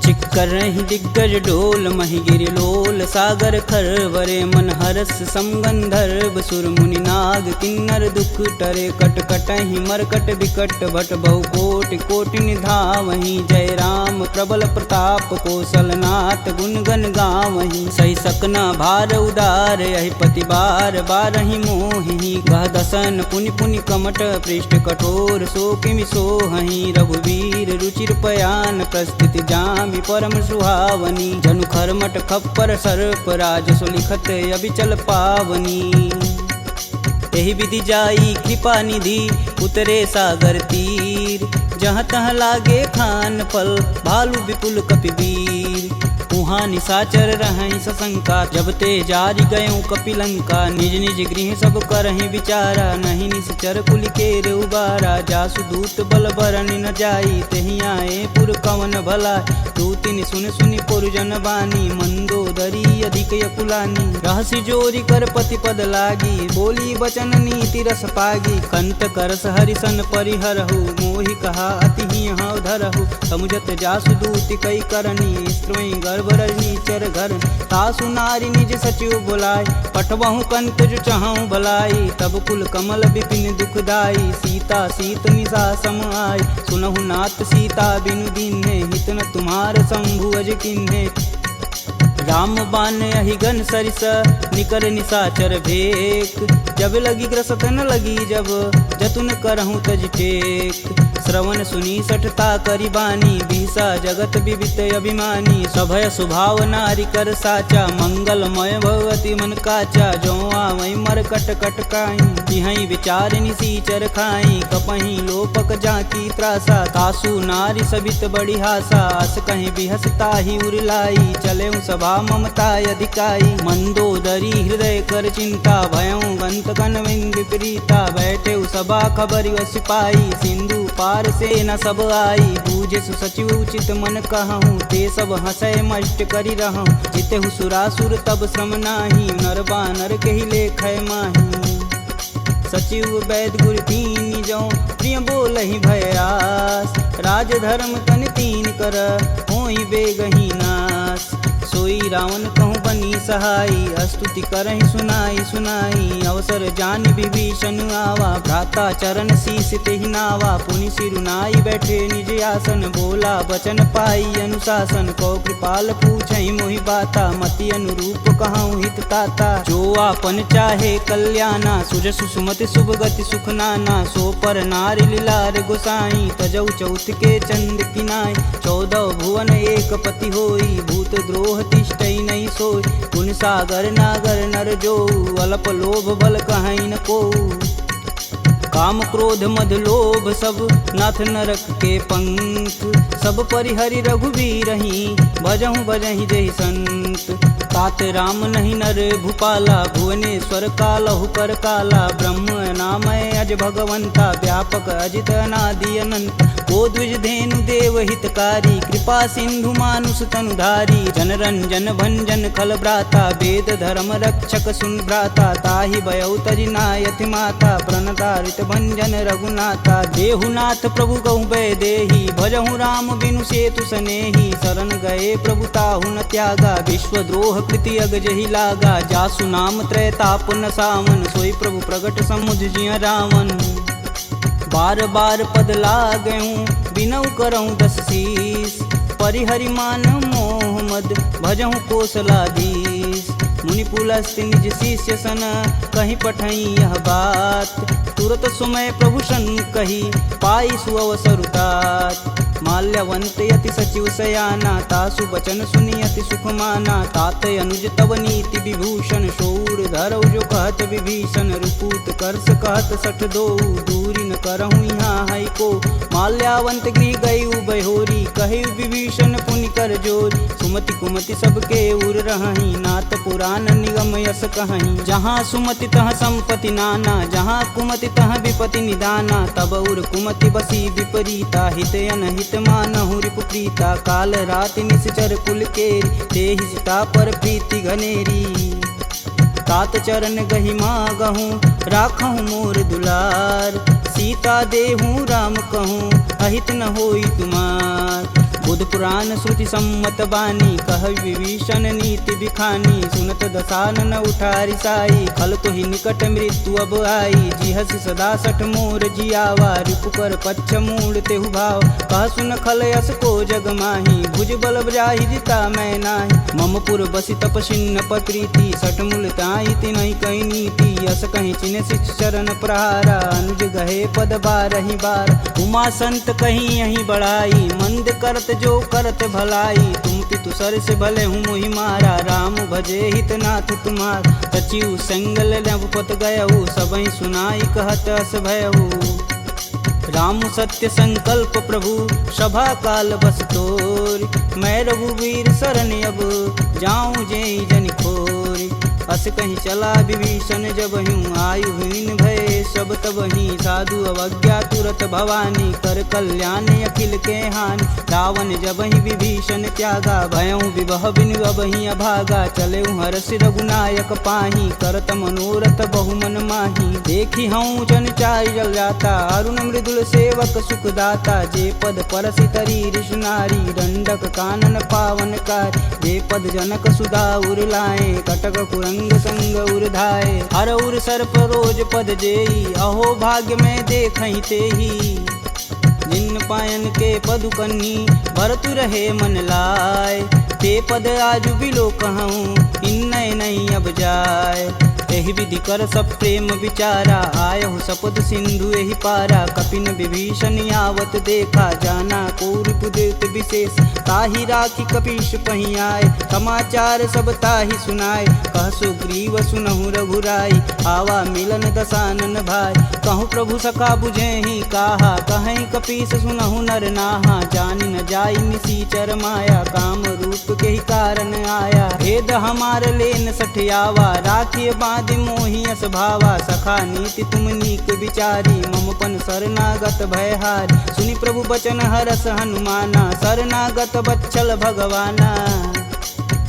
चिक्कर रही दिग्गज डोल मही गिरि लोल सागर खरवरे मन हरस समगंधर्व सुर मुनि नाग किन्नर दुख टरे कट कटहि मरकट विकट भट बहु कोटि कोटि निधावहि जय राम प्रबल प्रताप कौशलनाथ गुण गण गावहि सही सकना भार उदार यही पति बार बारहि मोहि गह दसन पुनि पुनि कमट पृष्ठ कठोर सो किमि सोहहि रघुवीर रुचिर पयान प्रस्थिति जामि परम सुहावनी जनु खरमट खप्पर सर्प राज सुलिखत अबिचल पावनी एहि विधि जाई कृपा निधि उतरे सागर तीर जहाँ तहाँ लागे खान पल भालू विपुल कपिवीर उहाँ निशाचर रहहि सशंका जब ते जारि गयों कपिलंका निज निज गृह सब करहि विचारा नहीं निश्चर कुल केर उबारा जासु दूत बल बरनि न जाई तेहि आए पुर कवन भला दूतिन सुन सुनि पुरजन बानी मंदोदरी अधिक यकुलानी रहसि जोरी कर पति पद लागी बोली बचन नीति रस पागी कंत करस हरिसन परिहरहु मोहि कहा अति हौ धरहु समुझत जासु दूति कई करनी स्त्रोई गर्भ रजनीचर घर तासु नारी निज सचिव बुलाय पठबहु कंत जो चहु भलाई तब कुल कमल विपिन दुखदाई सीता सीत निशा सम आय सुनहु नाथ सीता बिनु दीन्हे हित न तुम्हार शंभु अज किन्हे राम बान अहिगन सरिस निकर निशाचर भेक जब लगी ग्रसत न लगी जब जतुन करहूँ तज टेक श्रवण सुनी सठता करी बानी बिहसा जगत विवित अभिमानी सभय स्वभाव नारी कर साचा मंगलमय भगवती मन काचा जो आवै मर कट कट काई तिहै विचार निसीचर खाई कपहि लोपक जाकी त्रासा तासु नारी सबित बड़ी हासा अस कहीं बिहसता ही उरलाई चले सभा ममता अधिकाई मंदोदरी हृदय कर चिंता भयं गंत कन विपरीता बैठे सभा खबर सिपाही सिंधु पार से न सब आई बूझे सुसचिव उचित मन कहूँ ते सब हंसय मष्ट करी रहूँ जितेहु सुरासुर तब श्रम नाही नर बानर के ही लेख माही सचिव वैद गुरु तीन जो प्रिय बोल ही भयास राज धर्म तन तीन कर होई बेगही नास सोई रावण कहूँ बनी सहाई स्तुति करहि सुनाई सुनाई अवसर जान विभीषण आवा भ्राता चरण शीस तेहि नावा पुनि सिरुनाई बैठे निज आसन बोला बचन पाई अनुशासन कौ कृपाल पूछहि मोहि बाता मति अनुरूप कहूँ हित ताता जो आपन चाहे कल्याणा सुज सुसुमति शुभ गति सुख नाना सो पर नारी लीलार गोसाई तजौ चौथ के चंद किनाई 14 भुवन एक पति होई भूत द्रोह तिष्ठई नहीं सोई गुण सागर नागर नर जो अल्प लोभ बल कहीं न को काम क्रोध मद लोभ सब नाथ नरक के पंख सब परिहरि रघुवीर ही भजहु भजहि जहि संत तात राम नहीं नर भूपाला भुवनेश्वर कालहु कर काला ब्रह्म नामय अज भगवंता व्यापक अजित अनादि अनंत को द्विज धेनु देव हितकारी कृपा सिंधु मानुष तनुधारी जन रंजन भंजन खल भ्राता वेद धर्म रक्षक सुन भ्राता ताहि भयउ तजि नायथ माता प्रणतारित भंजन रघुनाथा देहुनाथ प्रभु गहु भय देहि भजहु राम बिनु सेतु सनेहि शरण गए प्रभु ताहु न त्यागा विश्वद्रोह कृति अग जहि लागा जासु नाम त्रैताप न सावन सोई प्रभु प्रगट समुझ जिय रावण बार बार पद लागऊं बिनऊ करऊं 10 शीस परिहरि मान मोह मद भजहु कौशलाधीश मुनि पुलस्त्य निज शिष्य सन कहीं पठई यह बात तुरत सुमय प्रभु सन कही पाई सुअवसरुतात माल्यवंत यति सचिव सयाना तासु बचन सुनि अति सुख माना तात अनुज तव नीति विभूषण शौर धरऊ जो कहत विभीषण रुपूत करस कहत सठ दो दूरी न करहु यहाँ है को माल्यावंत गृह गई बहोरी कहे विभीषण पुनि कर जोर सुमति कुमति सबके उर रही नाथ पुराण निगम यस कहीं जहाँ सुमति तह संपत्ति नाना जहाँ कुमति तह विपति निदाना तब उर कुमति बसी विपरीता हित अनहित मानहु रिपुप्रीता काल राति निश्चर कुल केरी तेहि सीता पर प्रीति घनेरी तात चरण गहि मागहूँ राखहूँ मोर दुलार सीता देहूँ राम कहूँ अहित न होई तुमार बुध पुराण श्रुति सम्मत बानी, कह विभीषण नीति बिखानी। सुनत दसानन उठारी साई, खल तो ही निकट मृत्यु अब आई। जिहसि सदा सठ मोर जियावा, रिपुकर पच्छ मूल तेहु भाव। कह सुन खल यस को जग माही, भुज बल जाहि जिता मैं नाही। मम पुर बसि तपसिन्न प्रीति, सठ मूल ताहि तिनहि कही नीति। यस कहीं चिन्ह शिष चरण प्रहारा, अनुज गहे पद बारहि बार। उमा संत कहीं यही बढ़ाई, मंद करत जो करत भलाई। तुम पितु सर से भले हूँ मोहि मारा, राम भजे हित नाथ तुम्हार। सचिव संगल नवपत गयऊ, सबहि सुनाई कहत अस भयऊ। राम सत्य संकल्प प्रभु, सभा काल बस तोर। मैं रघुवीर शरण अब, जाऊं जेहि जन खोरी। अस कहीं चला विभीषण जब हूँ, आयुहीन भय सब तब ही। साधु अवज्ञा तुरत भवानी, कर कल्याण अखिल के हानि। रावण जब ही विभीषण त्यागा, भयऊ विवह बिनु अब ही अभागा। चले हरष रघुनायक पाही, करत मनोरथ बहुमन माही। देखी हूँ जन चारि जल जाता, अरुण मृदुल सेवक सुखदाता। जे पद परसि तरी ऋषि नारी, दंडक कानन पावन कार। जे पद जनक सुधा उर लाए, कटक कुरंग संग उर्धाए। हर उर सर्प रोज पद जेई, अहो भाग्य में देखहि तेही। जिन पायन के पदु कन्ही, भरतु रहे मन लाय। ते पद आजु बिलो कहूँ, इन्नय नहीं अब जाय। एहि विधि कर सब प्रेम विचारा, आयहु सपद सिंधु एहि पारा। कपिन विभीषण आवत देखा, जाना कौरव देत विशेष। ताहि राखी कपीश पही आए, समाचार सब ताहि सुनाए। कह सुग्रीव सुनहु रघुराई, आवा मिलन दसानन भाई। कहूँ प्रभु सखा बुझेहि काहा, कहीं कपीस सुनहु नर नाहा। जानि न जाई निसीचर माया, काम रूप के ही कारण आया। भेद हमार लेन सठियावा, राखिए बांध मोहि अस भावा। सखा नीति तुम नीक विचारी, मम पन शरणागत भयहारी। सुनि प्रभु बचन हरस हनुमाना, शरणागत बच्चल भगवाना।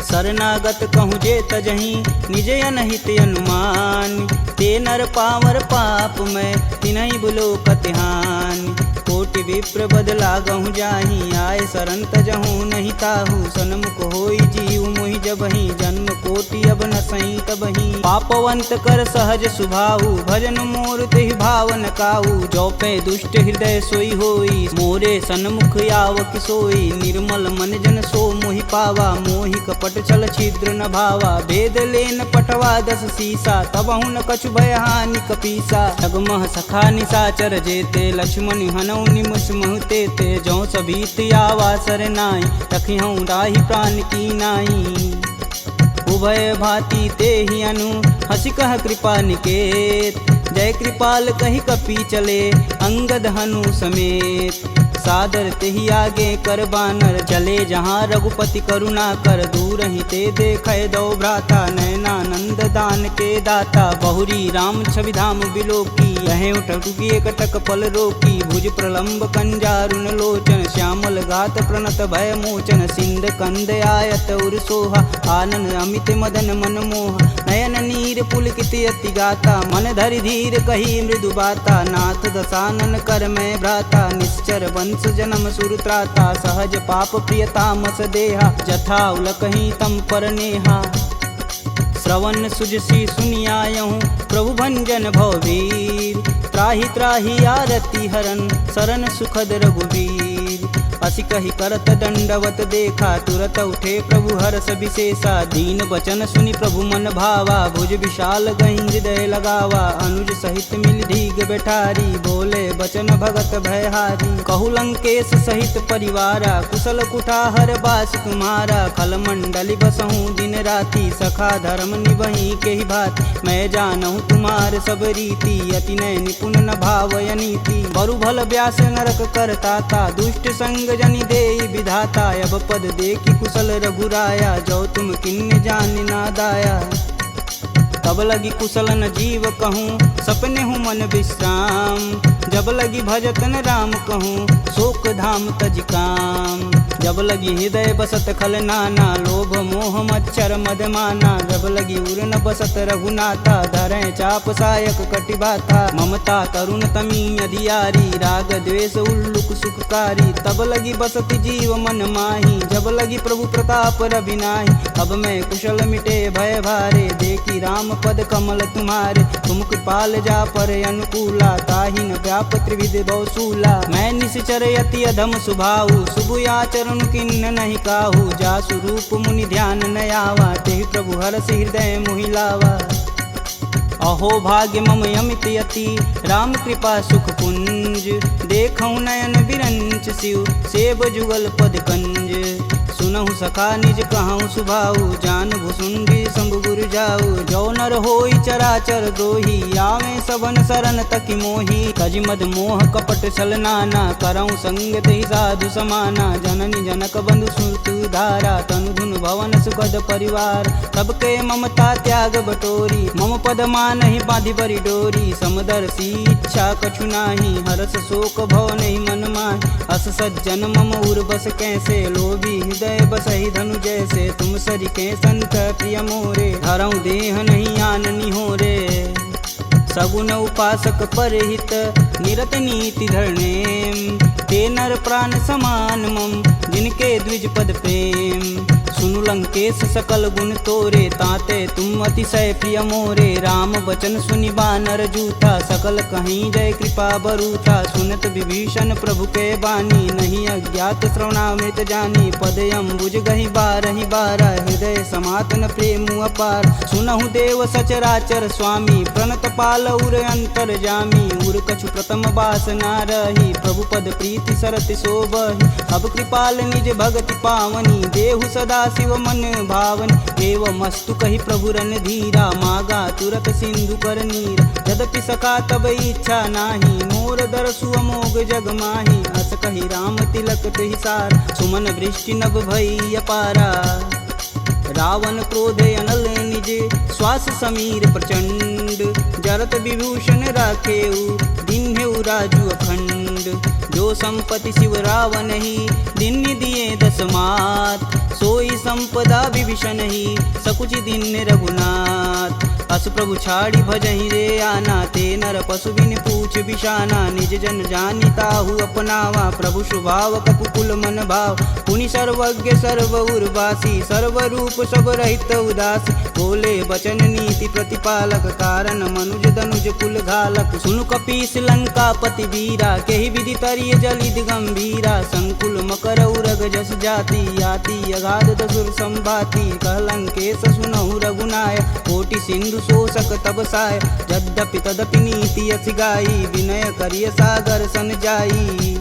शरणागत कहूँ जे तजहि, निज अनहित अनुमान। ते नर पावर पाप में, तिन्हि बुलो कतिहान। कोटि विप्र बदला गहूँ जाही, आय शरण तजहूँ नहीं ताहू। सन्मुख होई जीव मोहि जबहि, जन्म कोटि अब न सही तबहि। पापवंत कर सहज सुभाऊ, भजन मोर तेहि भावन काऊ। जो पे दुष्ट हृदय सोई होई, मोरे सन्मुख आव किसोई। निर्मल मन जन सो मोहि पावा, मोहि कपट छल छिद्र न भावा। भेद लेन पटवा दस सीसा, तबहु न कछु भय हानि कपीसा। ठगमह सखा निशाचर जेते, लक्ष्मण हनौ निमष महते ते। जो सभीत आवा सरनाई, रखिहूँ राहि प्राण की नाई। उभय भांति ते ही अनु, हंसी कह कृपा निकेत। जय कृपाल कही कपी चले, अंगद हनु समेत। सादर तेहि आगे कर बानर, चले जहाँ रघुपति करुणा कर। दूर ही ते देखे दो भ्राता, नयनानंद दान के दाता। बहुरी राम छवि धाम बिलोकी, यह उठुकी एकटक पल रोकी। भुज प्रलंब कंजारुन लोचन, श्यामल गात प्रणत भय मोचन। सिंध कंद आयत उर सोहा, आनन अमित मदन मन मोह। नयन नीर पुलकित अति गाता, मन धरि धीर कही मृदु बाता। नाथ दसानन कर मैं भ्राता, निश्चर वंश जन्म सुर त्राता। सहज पाप प्रियतामस देहा, जथा उलकहि तम पर नेहा। श्रवण सुजसी सुनियायहूँ, प्रभु भंजन भववीर। त्राहि त्राहि आरती हरन, शरण सुखद रघुवीर। असी कही करत दंडवत देखा, तुरत उठे प्रभु हरष विशेषा। दीन वचन सुनि प्रभु मन भावा, भुज विशाल गहि हृदय लगावा। अनुज सहित मिल धीग बैठारी, बोले बचन भगत भयहारी। कहु लंकेश सहित परिवारा, कुशल कुठाहर बास तुम्हारा। खल मंडली बसहूँ दिन राति, सखा धर्म निबहि के ही भात। मैं जानहूँ तुम्हार सब रीति, अति नय निपुण न भावय नीति। बरु भल व्यास नरक करताता, दुष्ट संग जनि देई विधाता। अब पद देखी कुशल रघुराया, जो तुम किन्ने जान ना दाया। तब लगी कुशल न जीव कहूँ, सपने हूँ मन विश्राम। जब लगी भजतन राम कहूँ, शोक धाम तज काम। जब लगी हृदय बसत खल नाना, लोभ मोह मच्छर मदमाना। जब लगी उर न बसत रघुनाथा, धरें चाप सायक कटिबाथा। ममता करुण तमी अधियारी, राग द्वेष उल्लुक सुखकारी। तब लगी बसत जीव मन माही, जब लगी प्रभु प्रताप रविनाही। अब मैं कुशल मिटे भय भारे, देखी राम पद कमल तुम्हारे। तुम कृपाल जा पर अनुकूला, ताहि न व्याप त्रिविध बहुसूला। मैं निश्चर यति अधम सुभाऊ, शुभ आचरण किन्न नहीं काहू। जासु रूप मुनि ध्यान न आवा, तेहि प्रभु हरष हृदय मोहि लावा। अहो भाग्य मम यमित यति, राम कृपा सुख पुंज। देखऊँ नयन बिरंच शिव, सेब जुगल पद कंज। सुनहु सखा निज कहूँ सुभाऊ, जान भुसुंडी शंभु गुरु जाऊ। जो नर होई चराचर द्रोही, आवे सबन शरण तकि मोही। तज मद मोह कपट छल नाना, करऊँ संग तेहि साधु समाना। जननी जनक बंधु सुत धारा, तनु धुन भवन सुखद परिवार। सबके ममता त्याग बटोरी, मम पद मानहि बांधि बरी डोरी। समदर्शी इच्छा कछु नाही, हरस शोक भव नहीं मन माहि। अस सज्जन मम उर बस कैसे, लोभी हृदय बसहि धनु जैसे। तुम सरिके संत प्रिय मोरे, धरऊँ देह नहीं आननी हो रे। सगुन उपासक परहित, निरत नीति धरनेम। ते नर प्राण समान मम, जिनके द्विज पद प्रेम। सुनु लंकेश सकल गुण तोरे, ताते तुम अतिशय प्रिय मोरे। राम बचन सुनि बानर जूथा, सकल कहीं जय कृपा बरूथा। सुनत विभीषण प्रभु के बानी, नहीं अज्ञात श्रवणामृत जानी। पद अम्बुज गहि बारहि बारा, हृदय समातन प्रेम अपार। सुनहु देव सचराचर स्वामी, प्रणत पाल उर अंतर जामी। उर कछु प्रथम बास ना रही, प्रभु पद प्रीति सरति शोभहि। अब कृपाल निज भगति पावनी, देहु सदा शिव मन भावनी। एवं मस्तु कही प्रभु रन धीरा, मागा तुरत सिंधु कर नीर। यद्यपि सका तब इच्छा नाही, मोर दरसु अमोघ जग माही। अस कही राम तिलक तहि सार, सुमन वृष्टि नभ भई अपारा। रावण क्रोध अनल निज, श्वास समीर प्रचंड। जरत विभूषण राखेऊ, दिन्हेऊ राजु अखंड। जो संपत्ति शिव रावण ही, दिन्नि दिए दस मात। सोई संपदा विभीषण ही, सकुच दिन्ने रघुनाथ। अस प्रभु छाड़ी भजहि रे आना, ते नर पशु बिन पूछ बिशाना। निज जन जानि ताहु अपनावा, प्रभु स्वभाव कपुकुल मन भाव। पुनि सर्वज्ञ सर्व उर्वासी, सर्व रूप सब रहित उदासी। बोले बचन नीति प्रतिपालक, कारण मनुज दनुज कुल घालक। सुनु कपीस लंकापति वीरा, केहि विधि तरिय जलिद गंभीरा। संकुल मकर उरग जस जाति, याति अगाध दसुर संभाति। कह लंकेश सुनहु रघुनाय, कोटि सिंधु शोषक तब साय। यद्यपि तदपि नीति अति गाई, विनय करिय सागर सन जाई।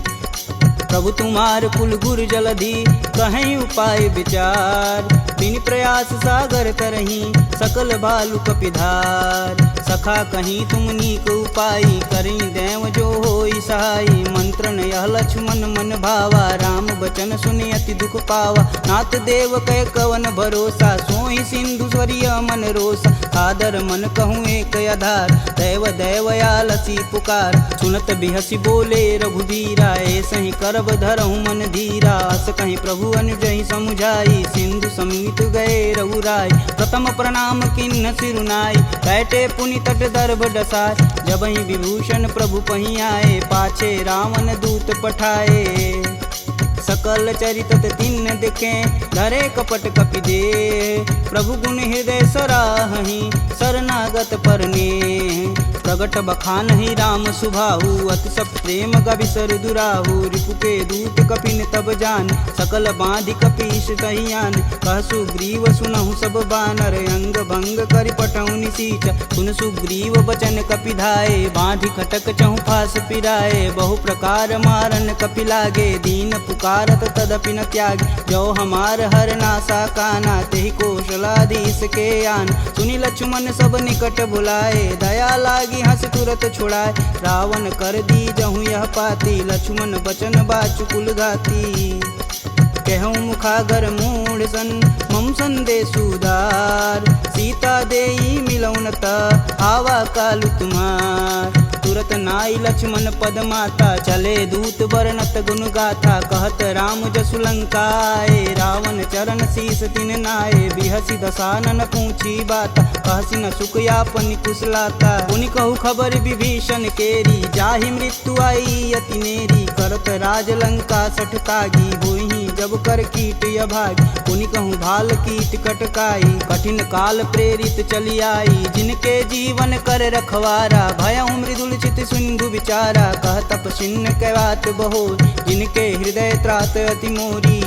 प्रभु तुम्हार कुल गुर जलधि, कहीं उपाय विचार। बिन प्रयास सागर तरही, सकल भालु कपिधार। सखा कहीं तुम नीक उपाय, करी देव जो होई सहाई। मंत्रण यह लक्ष्मण मन भावा, राम बचन सुनि अति दुख पावा। नाथ देव कै कवन भरोसा, सोहि सिंधु स्वरिय मन रोसा। आदर मन कहूँ एक आधार, दैव दैवयालसी पुकार। सुनत बिहसी बोले रघुबीरा, ऐसे ही करब धरहु मन धीरा। अस कहीं प्रभु अनुजहि समुझाई, सिंधु समीत गए रघुराय। प्रथम प्रणाम किन्न सिरुनाई, बैठे पुनि तट दर्भ डसाय। जबहि विभूषण प्रभु पहि आए, पाछे रावण दूत पठाए। सकल चरित तिन्न देखे, धरे कपट कपि दे। प्रभु गुण हृदय सराहि, शरणागत परने। प्रगट बखानहि राम सुभाहु, अति सब प्रेम गविसर दुराहु। रिपु के दूत कपिन तब जान, सकल बांधि कपीश तहियान। कह सुग्रीव सुनहु सब बानर, अंग भंग करि पटऊ निसीच। सुन सुग्रीव बचन कपि धाये, बांधि खटक चहु फास पिराए। बहु प्रकार मारन कपि लागे, दीन पुकारत तदपि न त्यागे। जो हमार हर नासा काना, तेहि कौशलाधीश के आन। सुनि लक्ष्मण सब निकट बुलाए, दया लागी हंस तुरत छुड़ाए। रावण कर दी जहूँ यह पाती, लक्ष्मण बचन बाचुकुल घाती। कहूँ मुखागर मूढ़ सन, मम संदेश उदार। सीता देई मिलौन त, आवा कालु तुम्हार। तुरत नाई लक्ष्मण पद माता, चले दूत वर्णत गुण गाथा, कहत राम जसु लंकाए, रावण चरण शीस तिन नाये, बिहसी दसानन पूछी बात, कहसी न सुख यापन कुशलाता, पुनि कहु खबर विभीषण केरी, जाहि मृत्यु आई अति नेरी, करत राज लंका सठ तागी, होई जब कर कीट अभागी, पुनि कहूँ भाल कीट कटकाई, कठिन काल प्रेरित चली आई, जिनके जीवन कर रखवारा, भयउ मृदुल चित सिंधु विचारा, कह तपसिन्न कैवात बहो, जिनके हृदय त्रात अति मोरी,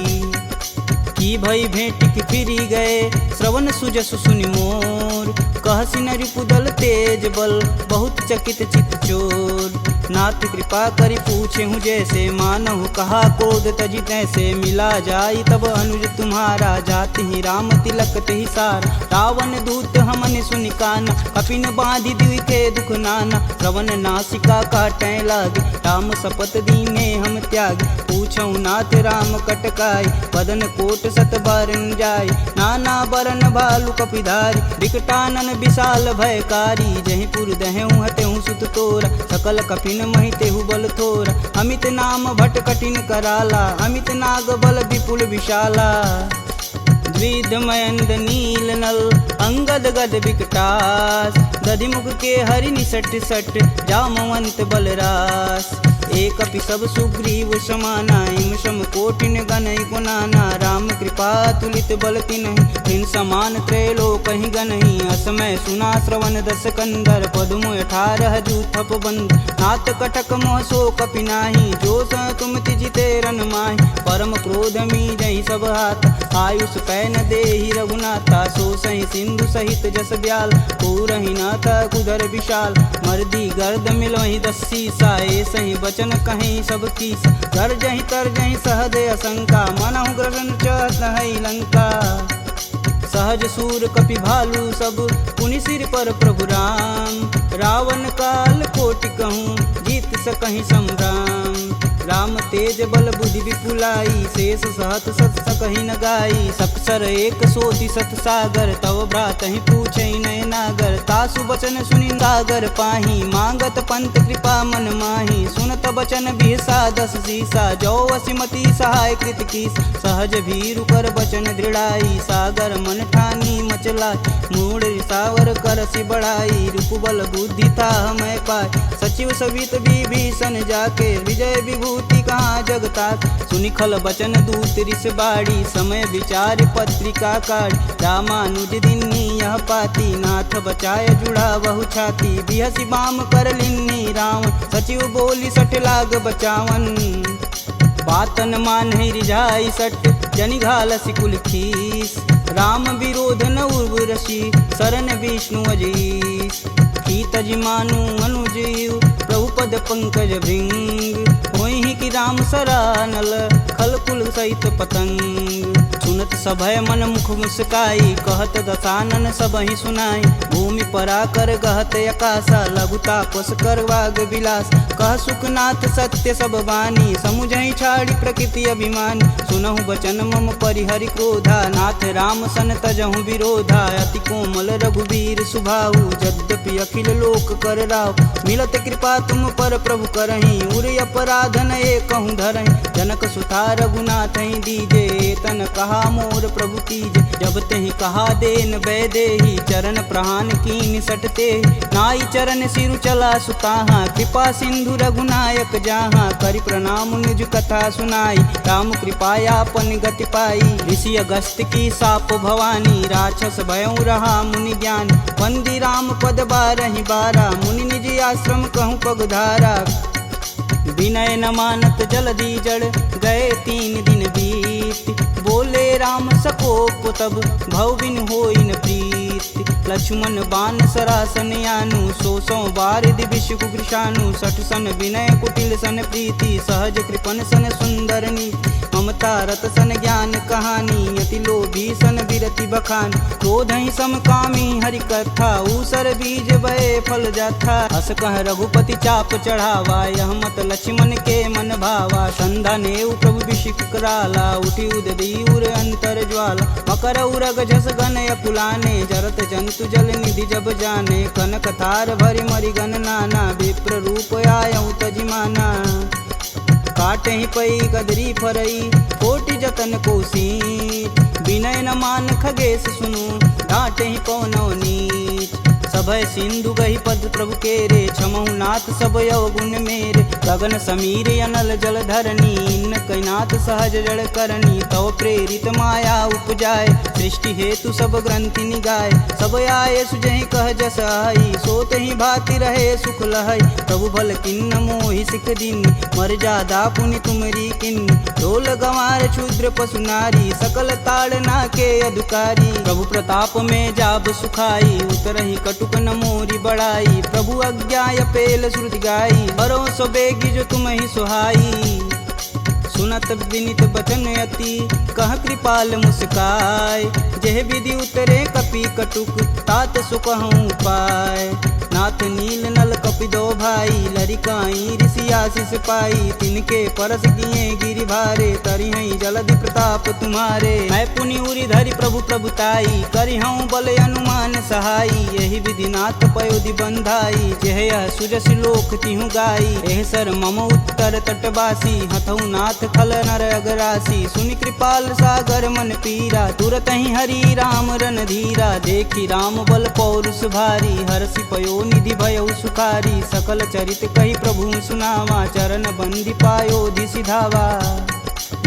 की भई भेंट की फिरी गए, श्रवण सुजस सुनि मोर, कहसी न रिपुदल तेज बल, बहुत चकित चित चोर, नाथ कृपा करि पूछे हूँ जैसे, मानहु कहा क्रोध तजि तैसे, मिला जाई तब अनुज तुम्हारा, जाति ही राम तिलक तेहि सार, रावण दूत हमन सुनि काना, कपिन बांधि दिव्य के दुख नाना, श्रवण नासिका काटै लागे, राम शपथ दीने हम त्याग, पूछौ नाथ राम कटकाई, पदन कोट सत बारन जाय, नाना बरन भालु कपिधारी, विकटानन विशाल भयकारी, जहि पुर दहु हतेहु सुत तोरा, सकल कपिन महितेहु बल थोरा, अमित नाम भट कठिन कराला, अमित नाग बल विपुल विशाला, द्विध मयंद नील नल, अंगद गद विकटास, दधिमुख के हरि निसट सट, जामवंत बलरास, एक अपि सब सुग्रीव समाना, इम सम कोटिन गनहि गुनाना, राम कृपा तुलित बल तिन्हि, तिन समान त्रैलोक ही गनहि, असमय सुना श्रवण दस कंदर, पदुम 18 जूथप बंद, नाथ कटक मोह सो कपि नाही, जो स तुम तिजिते रन माहि, परम क्रोध मी जहि सब हाथ, आयुष पै न देहि रघुनाथा, सो सहि सिंधु सहित जस ब्याल, पूरहि नाथ कुदर विशाल, मर्दी गर्द मिलोहि 10 सीसा, सही बचन कहीं सब कीस, गर्जहि तरजहि सहदे असंका, मनहु ग्रसन चहत है लंका, सहज सूर कपि भालू सब, पुनि सिर पर प्रभु राम, रावण काल कोटि कहूँ, जीत सकहि संग्राम, राम तेज बल बुद्धि विपुलाई, शेष सहत सत सकहि न गाई, सकसर एक सोति सत सागर, तव भ्रात ही पूछै नय नागर, तासु बचन सुनि सागर पाही, मांगत पंत कृपा मन माही, सुनत बचन बिहसा 10 सीसा, जो वसिमती सहाय कृत कीस, सहज भीरु कर बचन दृढ़ाई, सागर मन ठानी मचला, मूड रिसावर करसि बढ़ाई, रूप बल बुद्धि था मैं पाय, सचिव सवित विभीषण जाके, विजय विभूति कहाँ जगता, सुनि खल बचन दूत रिस बाड़ी, समय विचार पत्रिका काढ़, रामानुज दिन्नी यह पाती, नाथ बचाय जुड़ा बहु छाती, बिहसी बाम कर लिन्नी रावण, सचिव बोली 60 लाग बचावन, बातन मान रिझाई सट, जनि घालसि कुल खीस, राम विरोध न उर्वरसी, शरण विष्णु अजीस, की तज मानु अनुजीव, प्रभु पद पंकज भृंग, होहि कि राम सरानल, खल कुल सहित पतंग, सुनत सभय मन मुख मुस्काई, कहत दसानन सबहि सुनाई, भूमि परा कर गहत अकाशा, लघु तापस कर वाग विलास, कह सुखनाथ सत्य सब बानी, समुझहि छाड़ी प्रकृति अभिमानी, सुनहु बचन मम परिहरि क्रोधा, नाथ राम सन तजहु विरोधा, अति कोमल रघुवीर सुभाऊ, यद्यपि अखिल लोक कर राव, मिलत कृपा तुम पर प्रभु करहि, उर अपराधन एकहु धरहि, जनक सुता रघुनाथ ही दीजे, तन कहा मोर प्रभु कीजे, जब तेहि कहा देन वैदेही, चरण प्रहान कीन सटते, नाई चरण सिरु चला सुताहा, कृपा सिंधु रघुनायक जहाँ, करि प्रणाम निज कथा सुनाई, राम कृपायापन गति पाई, ऋषि अगस्त की साप भवानी, राक्षस भयउ रहा मुनि ज्ञान, वंदी राम पद 12 बारा, मुनि निज आश्रम कहूँ पगधारा, विनय न मानत जलधि जड़, गए 3 दिन बीत, बोले राम सकोप तब, भव बिन होई न प्रीत, लक्ष्मण बान सरासन यानु, 100 बार दिविश कुकृशानु, 60 सन विनय कुटिल सन प्रीति, सहज कृपन सन सुंदर नीति, ममता रत सन ज्ञान कहानी, यति लोभी सन विरति बखान, क्रोध ही समकामी हरि कथा, ऊसर बीज बए फल जाथा, अस कह रघुपति चाप चढ़ावा, यह मत लक्ष्मण के मन भावा, संधा नेउ प्रभु विषिक कराला, उठी उददी उर अंतर ज्वाला, मकर उरग झस गन अकुलाने, जरत जंत हेतु जल निधि जब जाने, कनक थार भरि मरिगन नाना, विप्र रूप आयऊ तजिमाना। काटे ही पई गदरी फरई, कोटि जतन कोसीत, विनय न मान खगेश सुनु, डांटे ही पवनौ नीच। सभय सिंधु गही पद प्रभु केरे, छमहु नाथ सब अवगुण मेरे। गगन समीर अनल जल धरनी, इन कैनाथ सहज जड़ करनी। तव प्रेरित माया उपजाय, सृष्टि हेतु सब ग्रंथि निगाय। सब आये सुजहि कह जस आई, सोत ही भाति रहे सुख लहई। प्रभु भल किन्न मोहि सिख दिन, मर्यादा पुनि तुमरी किन्न। ढोल गंवार शूद्र पशु नारी, सकल ताड़ना के अधिकारी। प्रभु प्रताप में जाब सुखाई, उतरहि कटुक न मोरी बड़ाई। प्रभु आज्ञा पेल श्रुति गाई, बरो सो बेगी जो तुम ही सुहाई। सुनत विनित बचन अति, कह कृपाल मुस्काय। जेह विधि उतरे कपि कटुक, तात सुकहूँ पाय। नाथ नील नल कपि दो भाई, लरिकाई ऋषि आशीष पाई। तिनके परस किए गिरि भारे, तरिहई जलधि प्रताप तुम्हारे। मैं पुनि उरि धरि प्रभु प्रभुताई, करिहऊँ बल अनुमान सहाई। यही विधि नाथ पयोधि बंधाई, जेह यह सुजसि लोक तिहु गाई। एह सर मम उत्तर तटवासी, हथऊ नाथ खल नर अगरासी। सुनि कृपाल सागर मन पीरा, तुरत ही हरि राम रन धीरा। देखी राम बल पौरुष भारी, हरषि पयो निधि भयउ सुखारी। सकल चरित कही प्रभु सुनावा, चरण बंदी पायोधि सिधावा।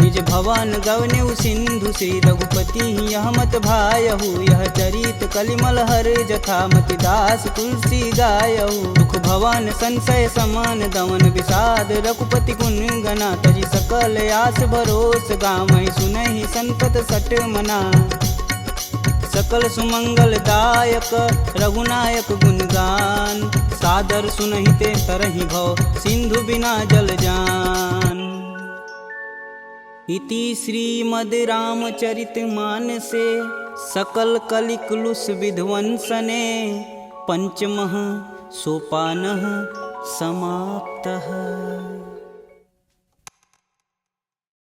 निज भवन गवनेउ सिंधु, श्री रघुपति यह मत भायहु। यह चरित कलिमल हर जथा, मति दास तुलसी गायहु। दुख भवन संशय समान, दमन विषाद रघुपति गुण गना। तजि सकल आस भरोस, गावहि सुनहि संतत सट मना। सकल सुमंगल दायक रघुनायक गुणगान, सादर सुनहि ते तरहि भव, सिंधु बिना जल जान। इति श्रीमद् रामचरित मानसे, सकल कलिकुलुष विध्वंसने। पंचमः सोपानः समाप्तः।